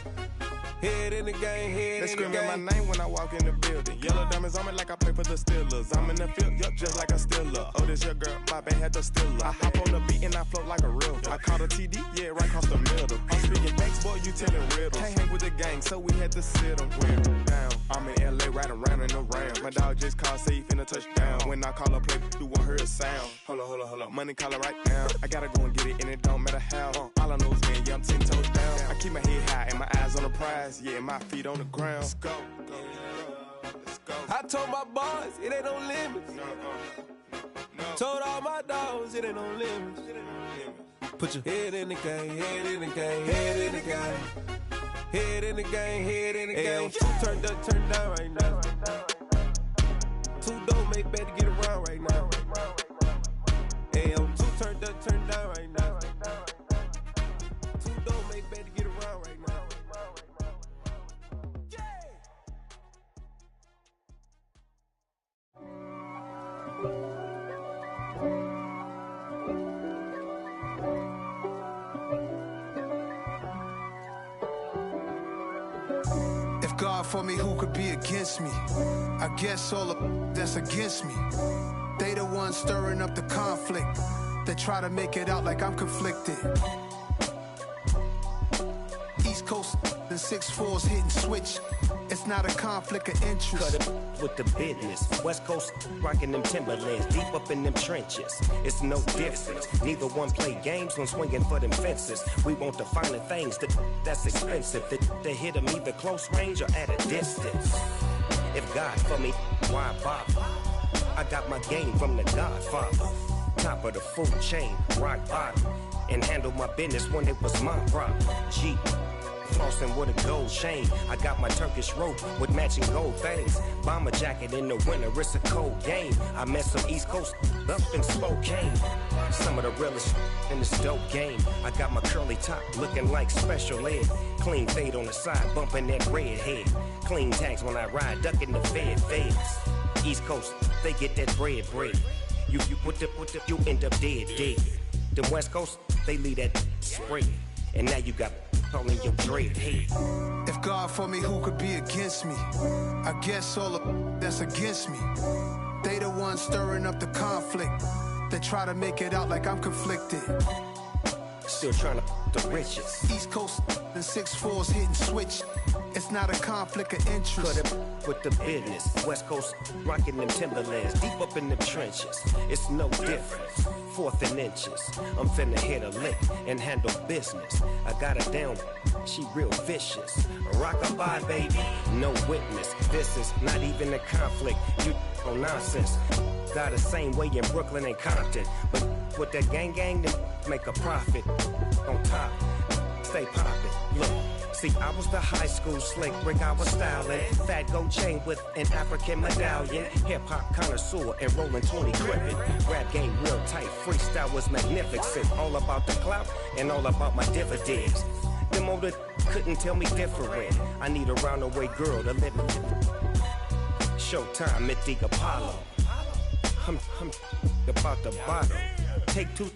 Head in the game, head they in the game. They screaming my name when I walk in the building. Yellow diamonds on me like I play for the Steelers. I'm in the field, yup, just like a Steeler. Oh, this your girl, my band had the Steeler. I hop on the beat and I float like a river. I caught a TD, yeah, right across the middle. I'm speaking thanks, boy, you telling riddles. Can't hang with the gang, so we had to sit them down. I'm in LA, riding around in the Ram. My dog just called, say he finna touchdown. When I call a play, you won't hear a sound. Hold up, money caller right now. I gotta go and get it, and it don't matter how. All I know is win, yeah, I'm 10 toes down. I keep my head high and my eyes on the prize. Yeah, my feet on the ground. Let's go. Let's go. I told my boys it ain't no limits. No. Told all my dogs it ain't no limits. Put your head in the game, head in the game, head in the game. Head in the game, head in the game. Two turned up, turned down right now. Two don't make bad to get around right now. Two turned up, turned down right now. Two don't make bad to get around right now. God for me, who could be against me? I guess all of that's against me. They the ones stirring up the conflict. They try to make it out like I'm conflicted. East Coast and 6'4's hitting switch. It's not a conflict of interest. Cut it with the business. West Coast rocking them Timberlands, deep up in them trenches. It's no difference. Neither one play games when swinging for them fences. We want the finer things that's expensive. They hit them either close range or at a distance. If God for me, why bother? I got my game from the Godfather. Top of the food chain, rock bottom. And handle my business when it was my problem. G. Flossing with a gold chain. I got my Turkish rope with matching gold things. Bomber jacket in the winter, it's a cold game. I met some East Coast up in Spokane. Some of the realest in this dope game. I got my curly top looking like special ed. Clean fade on the side, bumping that red head. Clean tags when I ride, ducking the feds. East Coast, they get that bread. You put the, you end up dead. The West Coast, they leave that spread. And now you got calling your dread head. If God for me, who could be against me? I guess all of that's against me. They the ones stirring up the conflict. They try to make it out like I'm conflicted. Still trying to the riches. East Coast and 6'4's hitting switch. It's not a conflict of interest. Cut it with the business. West Coast rocking them Timberlands, deep up in them trenches. It's no difference. 4th and inches. I'm finna hit a lick and handle business. I got her down, she real vicious. Rock-a-bye, baby, no witness. This is not even a conflict. You on nonsense. Got the same way in Brooklyn and Compton. But with that gang, then make a profit. On top, stay poppin'. Look. See, I was the high school slick brick, I was styling. Fat gold chain with an African medallion. Hip-hop connoisseur and rolling 20 crippin'. Rap game real tight, freestyle was magnificent. All about the clout and all about my dividends. Them older couldn't tell me different. I need a roundaway girl to let me. Showtime, Mythic Apollo. I'm about the bottom. Take 2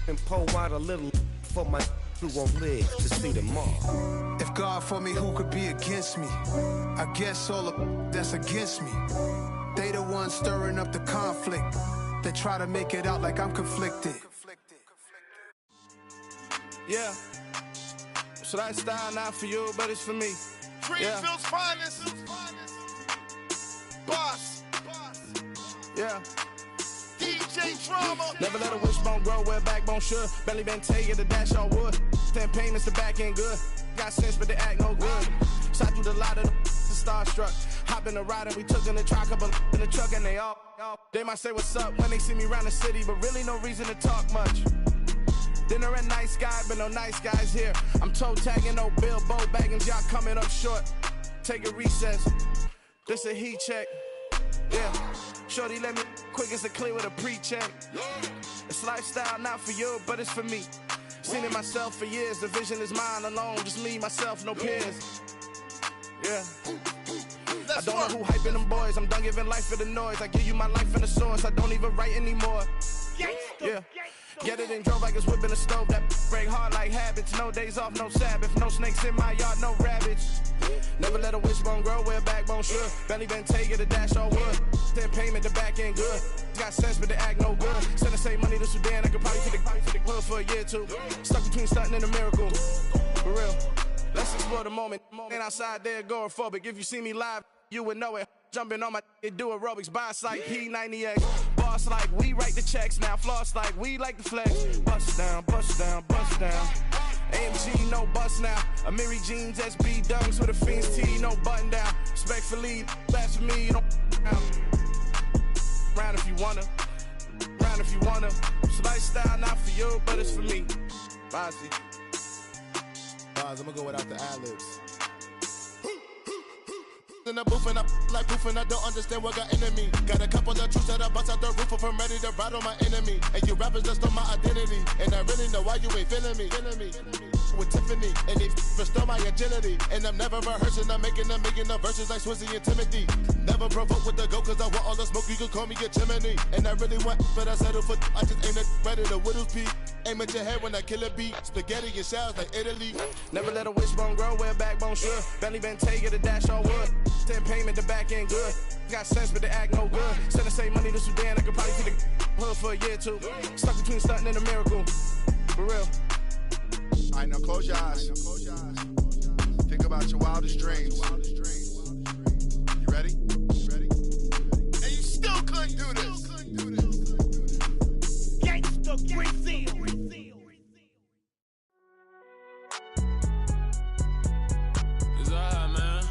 and pour out a little for my who won't live to see them all. If God for me, who could be against me? I guess all of that's against me. They the ones stirring up the conflict. They try to make it out like I'm conflicted. Yeah. So that style not for you, but it's for me. Greenfield's finest. Boss. Yeah. DJ Drama. Never let a wishbone grow where backbone should. Belly been taking the dash on wood. 10 payments, the back end good. Got sense, but they act no good. Shot through the lot of the starstruck. Hop in the ride and we took in the truck, couple in the truck, and they all. They might say what's up when they see me around the city, but really no reason to talk much. Dinner at nice guy, but no nice guys here. I'm toe tagging, no Bilbo baggins, y'all coming up short. Take a recess. This a heat check. Yeah. Shorty let me quick as a clear with a pre-check. It's lifestyle not for you, but it's for me. Seen it myself for years. The vision is mine alone. Just me, myself, no peers. Yeah. I don't know who hyping them boys. I'm done giving life for the noise. I give you my life in the source. I don't even write anymore. Yeah. Get it and drove like it's whipping a stove. That break hard like habits. No days off, no Sabbath. No snakes in my yard, no rabbits. Never let a wishbone grow where backbone should. Belly been taking a dash all wood. Then payment, the back end good. Got sense, but the act no good. Send the same money to Sudan. I could probably take the hood for a year or two. Stuck between stunting and a miracle. For real. Let's explore the moment. Ain't outside there agoraphobic. If you see me live, you would know it. Jumping on my do aerobics, boss like P90X. Boss like we write the checks now. Floss like we like the flex. Bust down, bust down, bust down. AMG, no bust now. Amiri jeans, SB dunks with a Fiends T, no button down. Respectfully, that's for me, you don't round if you wanna. Round if you wanna. It's lifestyle, not for you, but it's for me. Bossy. Bars, I'm gonna go without the ad-libs. In the booth and I like proof and I don't understand what got into me. Got a couple of truths that I bust out the roof if I'm ready to ride on my enemy. And you rappers just stole my identity. And I really know why you ain't feeling me. With Tiffany, and they restore my agility. And I'm never rehearsing, I'm making a million of verses like Swizzy and Timothy. Never provoke with the go, cause I want all the smoke, you can call me a chimney. And I really want, but I settle for, I just ain't ready to whittles peak. Aim at your head when I kill a beat. Spaghetti and shells like Italy. Never let a wishbone grow where backbone should. Belly been taking a dash all wood. Then payment, the back end good. Got sense, but the act no good. Send the same money to Sudan, I could probably take the hood for a year or two. Stuck between stunting and a miracle. For real. All right, now close your eyes. Think about your wildest dreams. You ready? And you still couldn't do this. Gangsta Brazil. It's alright, man.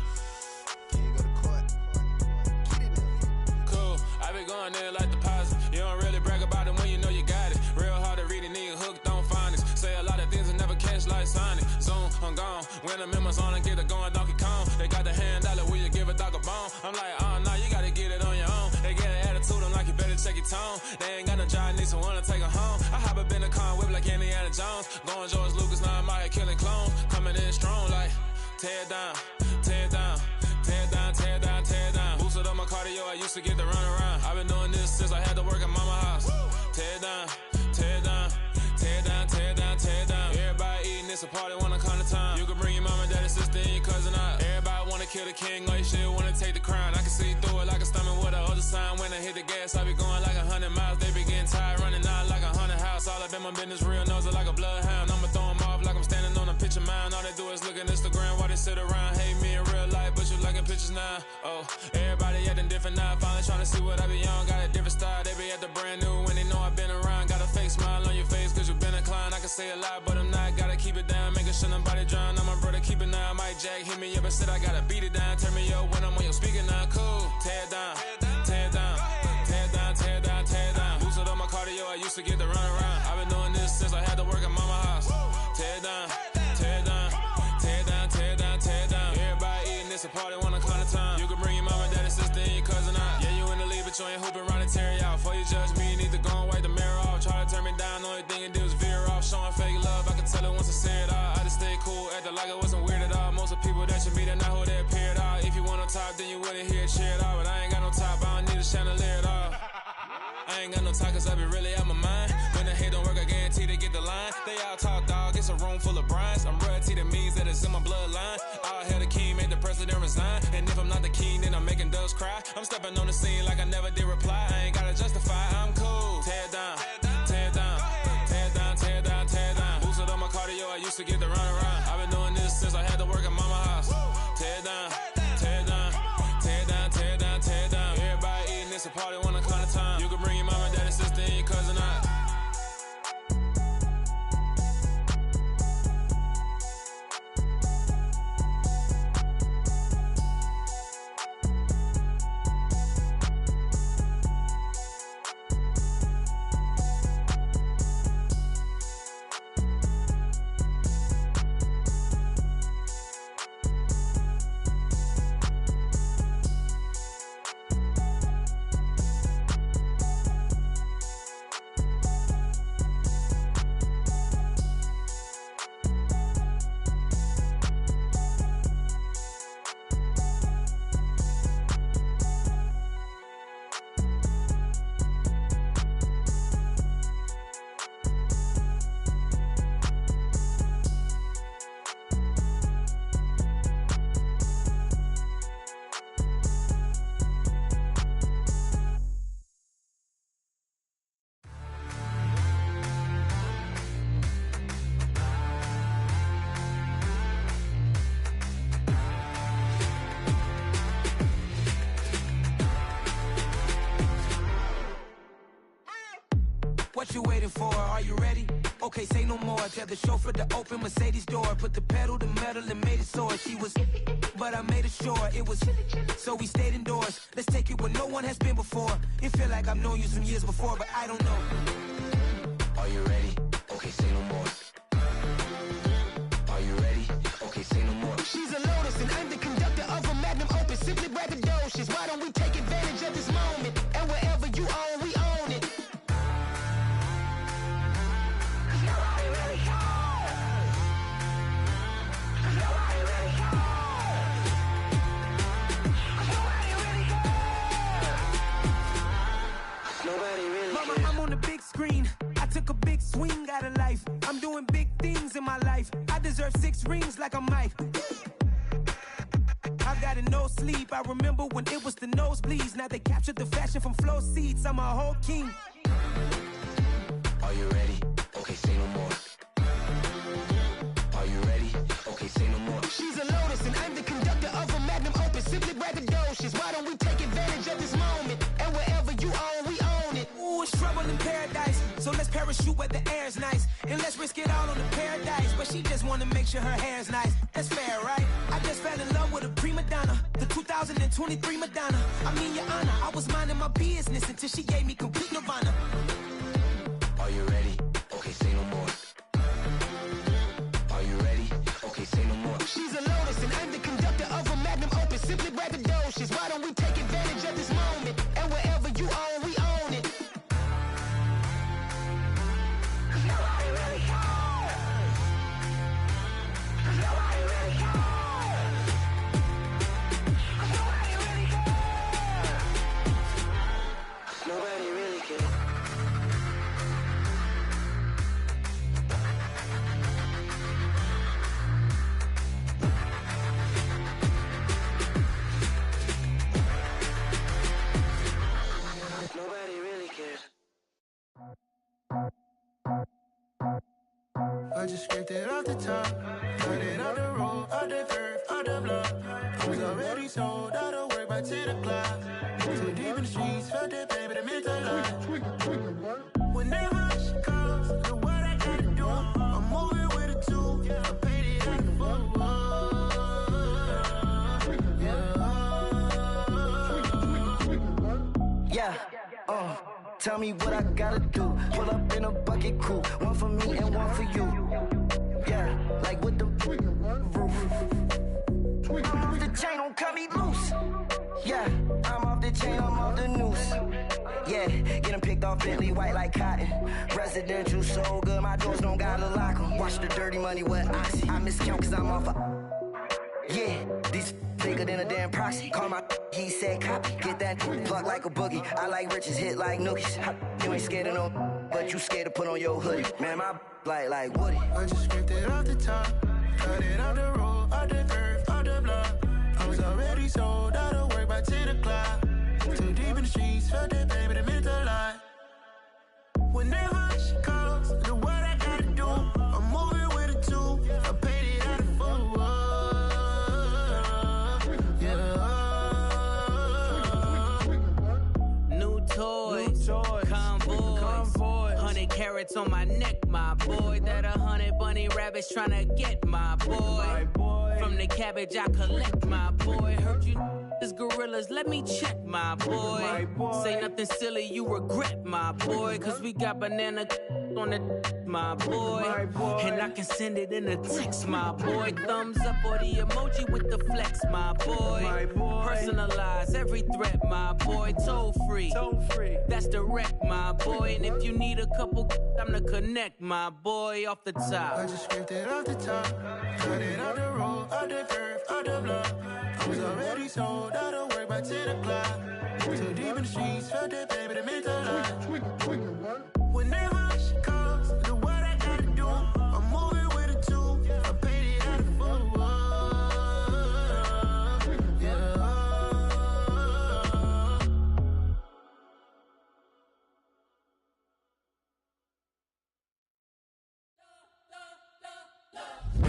Cool. I been going there like deposit. You don't really brag about it when you know you got it. Real hard to read a nigga hooked on phonics. Say a lot of things and never catch like Sonic. Zoom, I'm gone. When the members on and get it going Donkey Kong. They got the hand dollar, will you give a dog a bone? I'm like, oh no, you gotta get it on your own. They get an attitude, I'm like, you better check your tone. They ain't got no job, need someone to take her home. I hop up in the car, whip like Indiana Jones. Going George Lucas, now I'm out here killing clones. Coming in strong like, tear down, tear down. Tear down, tear down, tear down. Boosted up my cardio, I used to get to run around. I've been doing this since I had to work at mama house. Tear down, tear down, tear down, tear down, tear down. Everybody eating, it's a party, wanna come to time. You can bring your mama, daddy, sister, and your cousin out. Everybody wanna kill the king, or you shit wanna take the crown. I can see through it like a stomach with a other sign. When I hit the gas, I be going like 100 miles. They be getting tired, running out like 100 house. All up in my business, real nose like a bloodhound. I'ma throw them off like I'm standing on a picture mound. All they do is look at Instagram while they sit around. Hate me in real life, but you liking pictures now. Oh, everybody acting different now. Finally trying to see what I be on. Got a different style, they be at the brand new when they know I've been around. Got a fake smile on your face cause you been inclined. I can say a lot, but I'm not. Gotta keep it down, making sure nobody drown. I'm my brother, keep it now. Mike Jack hit me up and said I gotta beat it down. Turn me up when I'm on your speaker now. Cool, tear down, tear down, tear down, tear down, tear down. Boosted up my cardio, I used to get to run around. I've been doing this since I had to work at mama house. Tear down, tear down, tear down, tear down, tear down. Everybody eating, it's a party, wanna come to time. You can bring your mama, daddy, sister, and your cousin out. Yeah, you in the lead, but you ain't hooping around and tear you out. Before you judge me, you need to go and wipe the mirror off. Try to turn me down, only thing you do is veer off. Showing fake love, I can tell it once I say it all. I just stay cool, acting like it wasn't weird at all. Most of the people that you meet are not who they appear at all. If you want on top, then you wouldn't hear it cheer at all. But I ain't got no top, I don't need a chandelier at all. I ain't got no talk cause I be really out my mind. When the hate don't work, I guarantee they get the line. They all talk dog, it's a room full of brines. I'm royalty, that means that it's in my bloodline. All hell the king, made the president resign. And if I'm not the king, then I'm making doves cry. I'm stepping on the scene like I never did reply. I ain't gotta justify, I'm cool. Tear down, tear down, tear down, tear down, tear down. Boosted up my cardio, I used to get to run around. I've been doing this since I had to work at mama house. Tear down, tear down, tear down, tear down, tear down. Everybody eating, it's a party, wanna come to time. You can bring your mama, daddy, sister, and your cousin out. What you waiting for? Are you ready? Okay, say no more. Tell the chauffeur to open Mercedes door. Put the pedal to metal and made it soar. She was, but I made it sure it was. So we stayed indoors. Let's take it where no one has been before. It feel like I've known you some years before, but I don't know. Are you ready? Okay, say no more. Are you ready? Okay, say no more. She's a Lotus and I'm the conductor of a magnum opus. Simply braggadocious. Why don't we take advantage of this moment? And wherever you own, we own it. Nobody really cares. Nobody really cares. Nobody really cares. Nobody really cares. Mama, I'm on the big screen. I took a big swing out of life. I'm doing big things in my life. I deserve 6 rings like I'm Mike. I've got no sleep. I remember when it was the nosebleeds. Now they captured the fashion from flow seats. I'm a whole king. Are you ready? Okay, say no more. Are you ready? Okay, say no more. She's a Lotus and I'm the conductor of a magnum opus. Simply braggadocious. Why don't we take advantage of this moment? And wherever you own, we own it. Ooh, it's trouble in paradise. So let's parachute where the air's nice. And let's risk it all on the paradise. But she just wanna make sure her hair's nice. That's fair, right? I just fell in love with a prima donna. The 2023 Madonna. I mean, your honor, I was minding my business until she gave me complete nirvana. Are you ready? Okay, say no more. Are you ready? Okay, say no more. She's a Lotus and I'm the conductor of a magnum opus. Simply braggadocious. Why don't we take advantage of this moment? And wherever you own, we own it. Nobody really cares. Nobody really cares. Nobody really cares. Nobody really cares. Nobody really cares. I just scraped it off the top, got it off the road, off the curve, off the block. I was already sold out of work by 10 o'clock. Too deep in the streets, felt that pain, but it meant a lot. When that rush comes, look what I gotta do. I'm moving with a two, I paid it out the book. Yeah, tell me what I gotta do. Pull up in a bucket crew, one for me and one for you. Yeah, like with the roof. I'm off the chain, don't cut me loose. Yeah, I'm off the chain, I'm off the noose. Yeah, getting picked off Bentley white like cotton. Residential so good, my doors don't gotta lock 'em. Watch the dirty money with oxy. I miscount cause I'm off yeah, these bigger than a damn proxy. Call my he said copy. Get that plug like a boogie. I like riches, hit like nookies. You ain't scared of no, but you scared to put on your hoodie. Man, my like Woody. I just scraped it off the top, got it off the road, off the curve, off the block. I was already sold out of work by 10 o'clock. Too deep in the streets, felt that pain, but it meant a lot. When that rush comes, look what I gotta do. I'm moving with a two, I paid it out of full. New toys, convoy, 100 carats on my neck, my boy. That 100 bunny rabbits tryna get my boy. From the cabbage I collect, my boy. Heard you is gorillas, let me check, my boy. Say nothing silly, you regret, my boy. Cause we got banana on the my boy. And I can send it in a text, my boy. Thumbs up or the emoji with the flex, my boy. Personalize every threat, my boy. Toll free, that's direct, my boy. And if you need a couple, I'm the connect, my boy. Off the top, I just scraped it off the top, got it off the road, off the curve, off the block. I was already sold out of work by 10 o'clock. Too deep in the streets, felt that pain, but it meant a lot. When that rush comes, look what I gotta do. I'm moving with a two, I paid it out of full.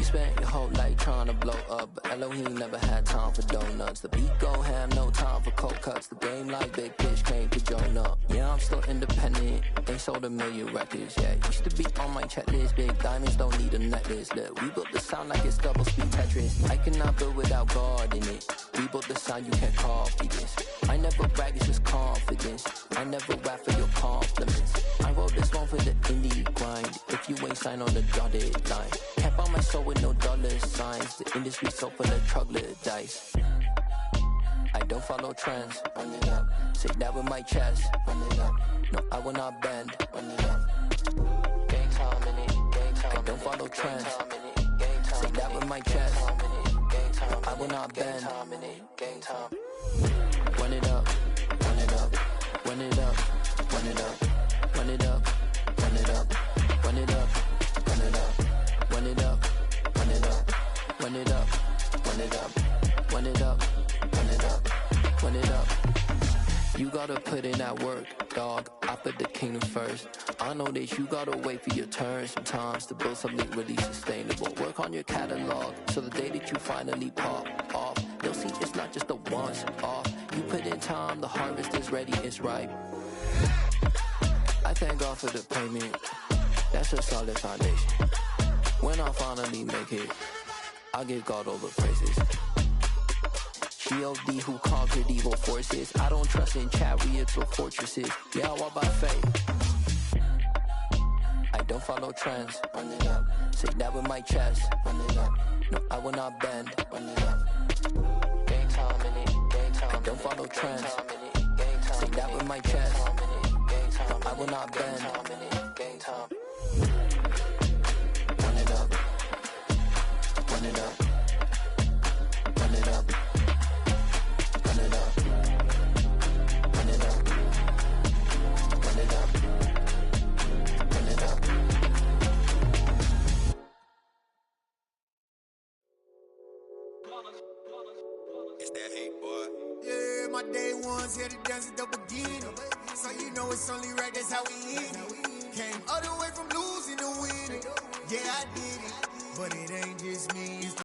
spent your whole life trying to blow up, but Elohim never had time for donuts. The beat go ham, no time for cold cuts. The game like Big Fish came to join up. Yeah, I'm still independent, ain't sold 1 million records yet. Used to be on my checklist, big diamonds don't need a necklace. Look, we built the sound like it's double speed Tetris. I cannot build without God in it. We built the sound, you can't copy this. I never brag, it's just confidence. I never rap for your compliments. I wrote this one for the indie grind. If you ain't signed on the dotted line, can't buy my soul with no dollar signs. The industry so full of troglodytes. I don't follow trends. Run it up. Say that with my chest. Run it up. No, I will not bend. Run it up. Gang time in it. Gang time. I don't follow trends. Say that with my chest. No, I will not bend. Gang time. Run it up. Run it up. Run it up. Run it up. Run it up. Run it up. Run it up. Run it up. Run it up. Run it up. Run it up. Run it up. Run it up. Run it up. Run it up. You gotta put in that work, dog. I put the kingdom first. I know that you gotta wait for your turn sometimes to build something really sustainable. Work on your catalog, so the day that you finally pop off, you'll see it's not just a once off. You put in time, the harvest is ready, it's ripe. I thank God for the payment. That's a solid foundation. When I finally make it, I'll give God all the praises. G.O.D. who conquered evil forces. I don't trust in chariots or fortresses. Yeah, I walk by faith. I don't follow trends. Run it up. Say that with my chest. Run it up. No, I will not bend. Run it up. Gang time in it. Gang time. I don't follow trends. Say that with my chest. No, I will not bend. Gang time. Run it up. Run it up. Run it up. Run it up. Run it up. Run it up. Run it up. It's that hate, boy. Yeah, my day ones here to dance at the beginning. So you know it's only right, that's how we eat it. Came all the way from losing to winning. Yeah, I did it. But it ain't just me, it's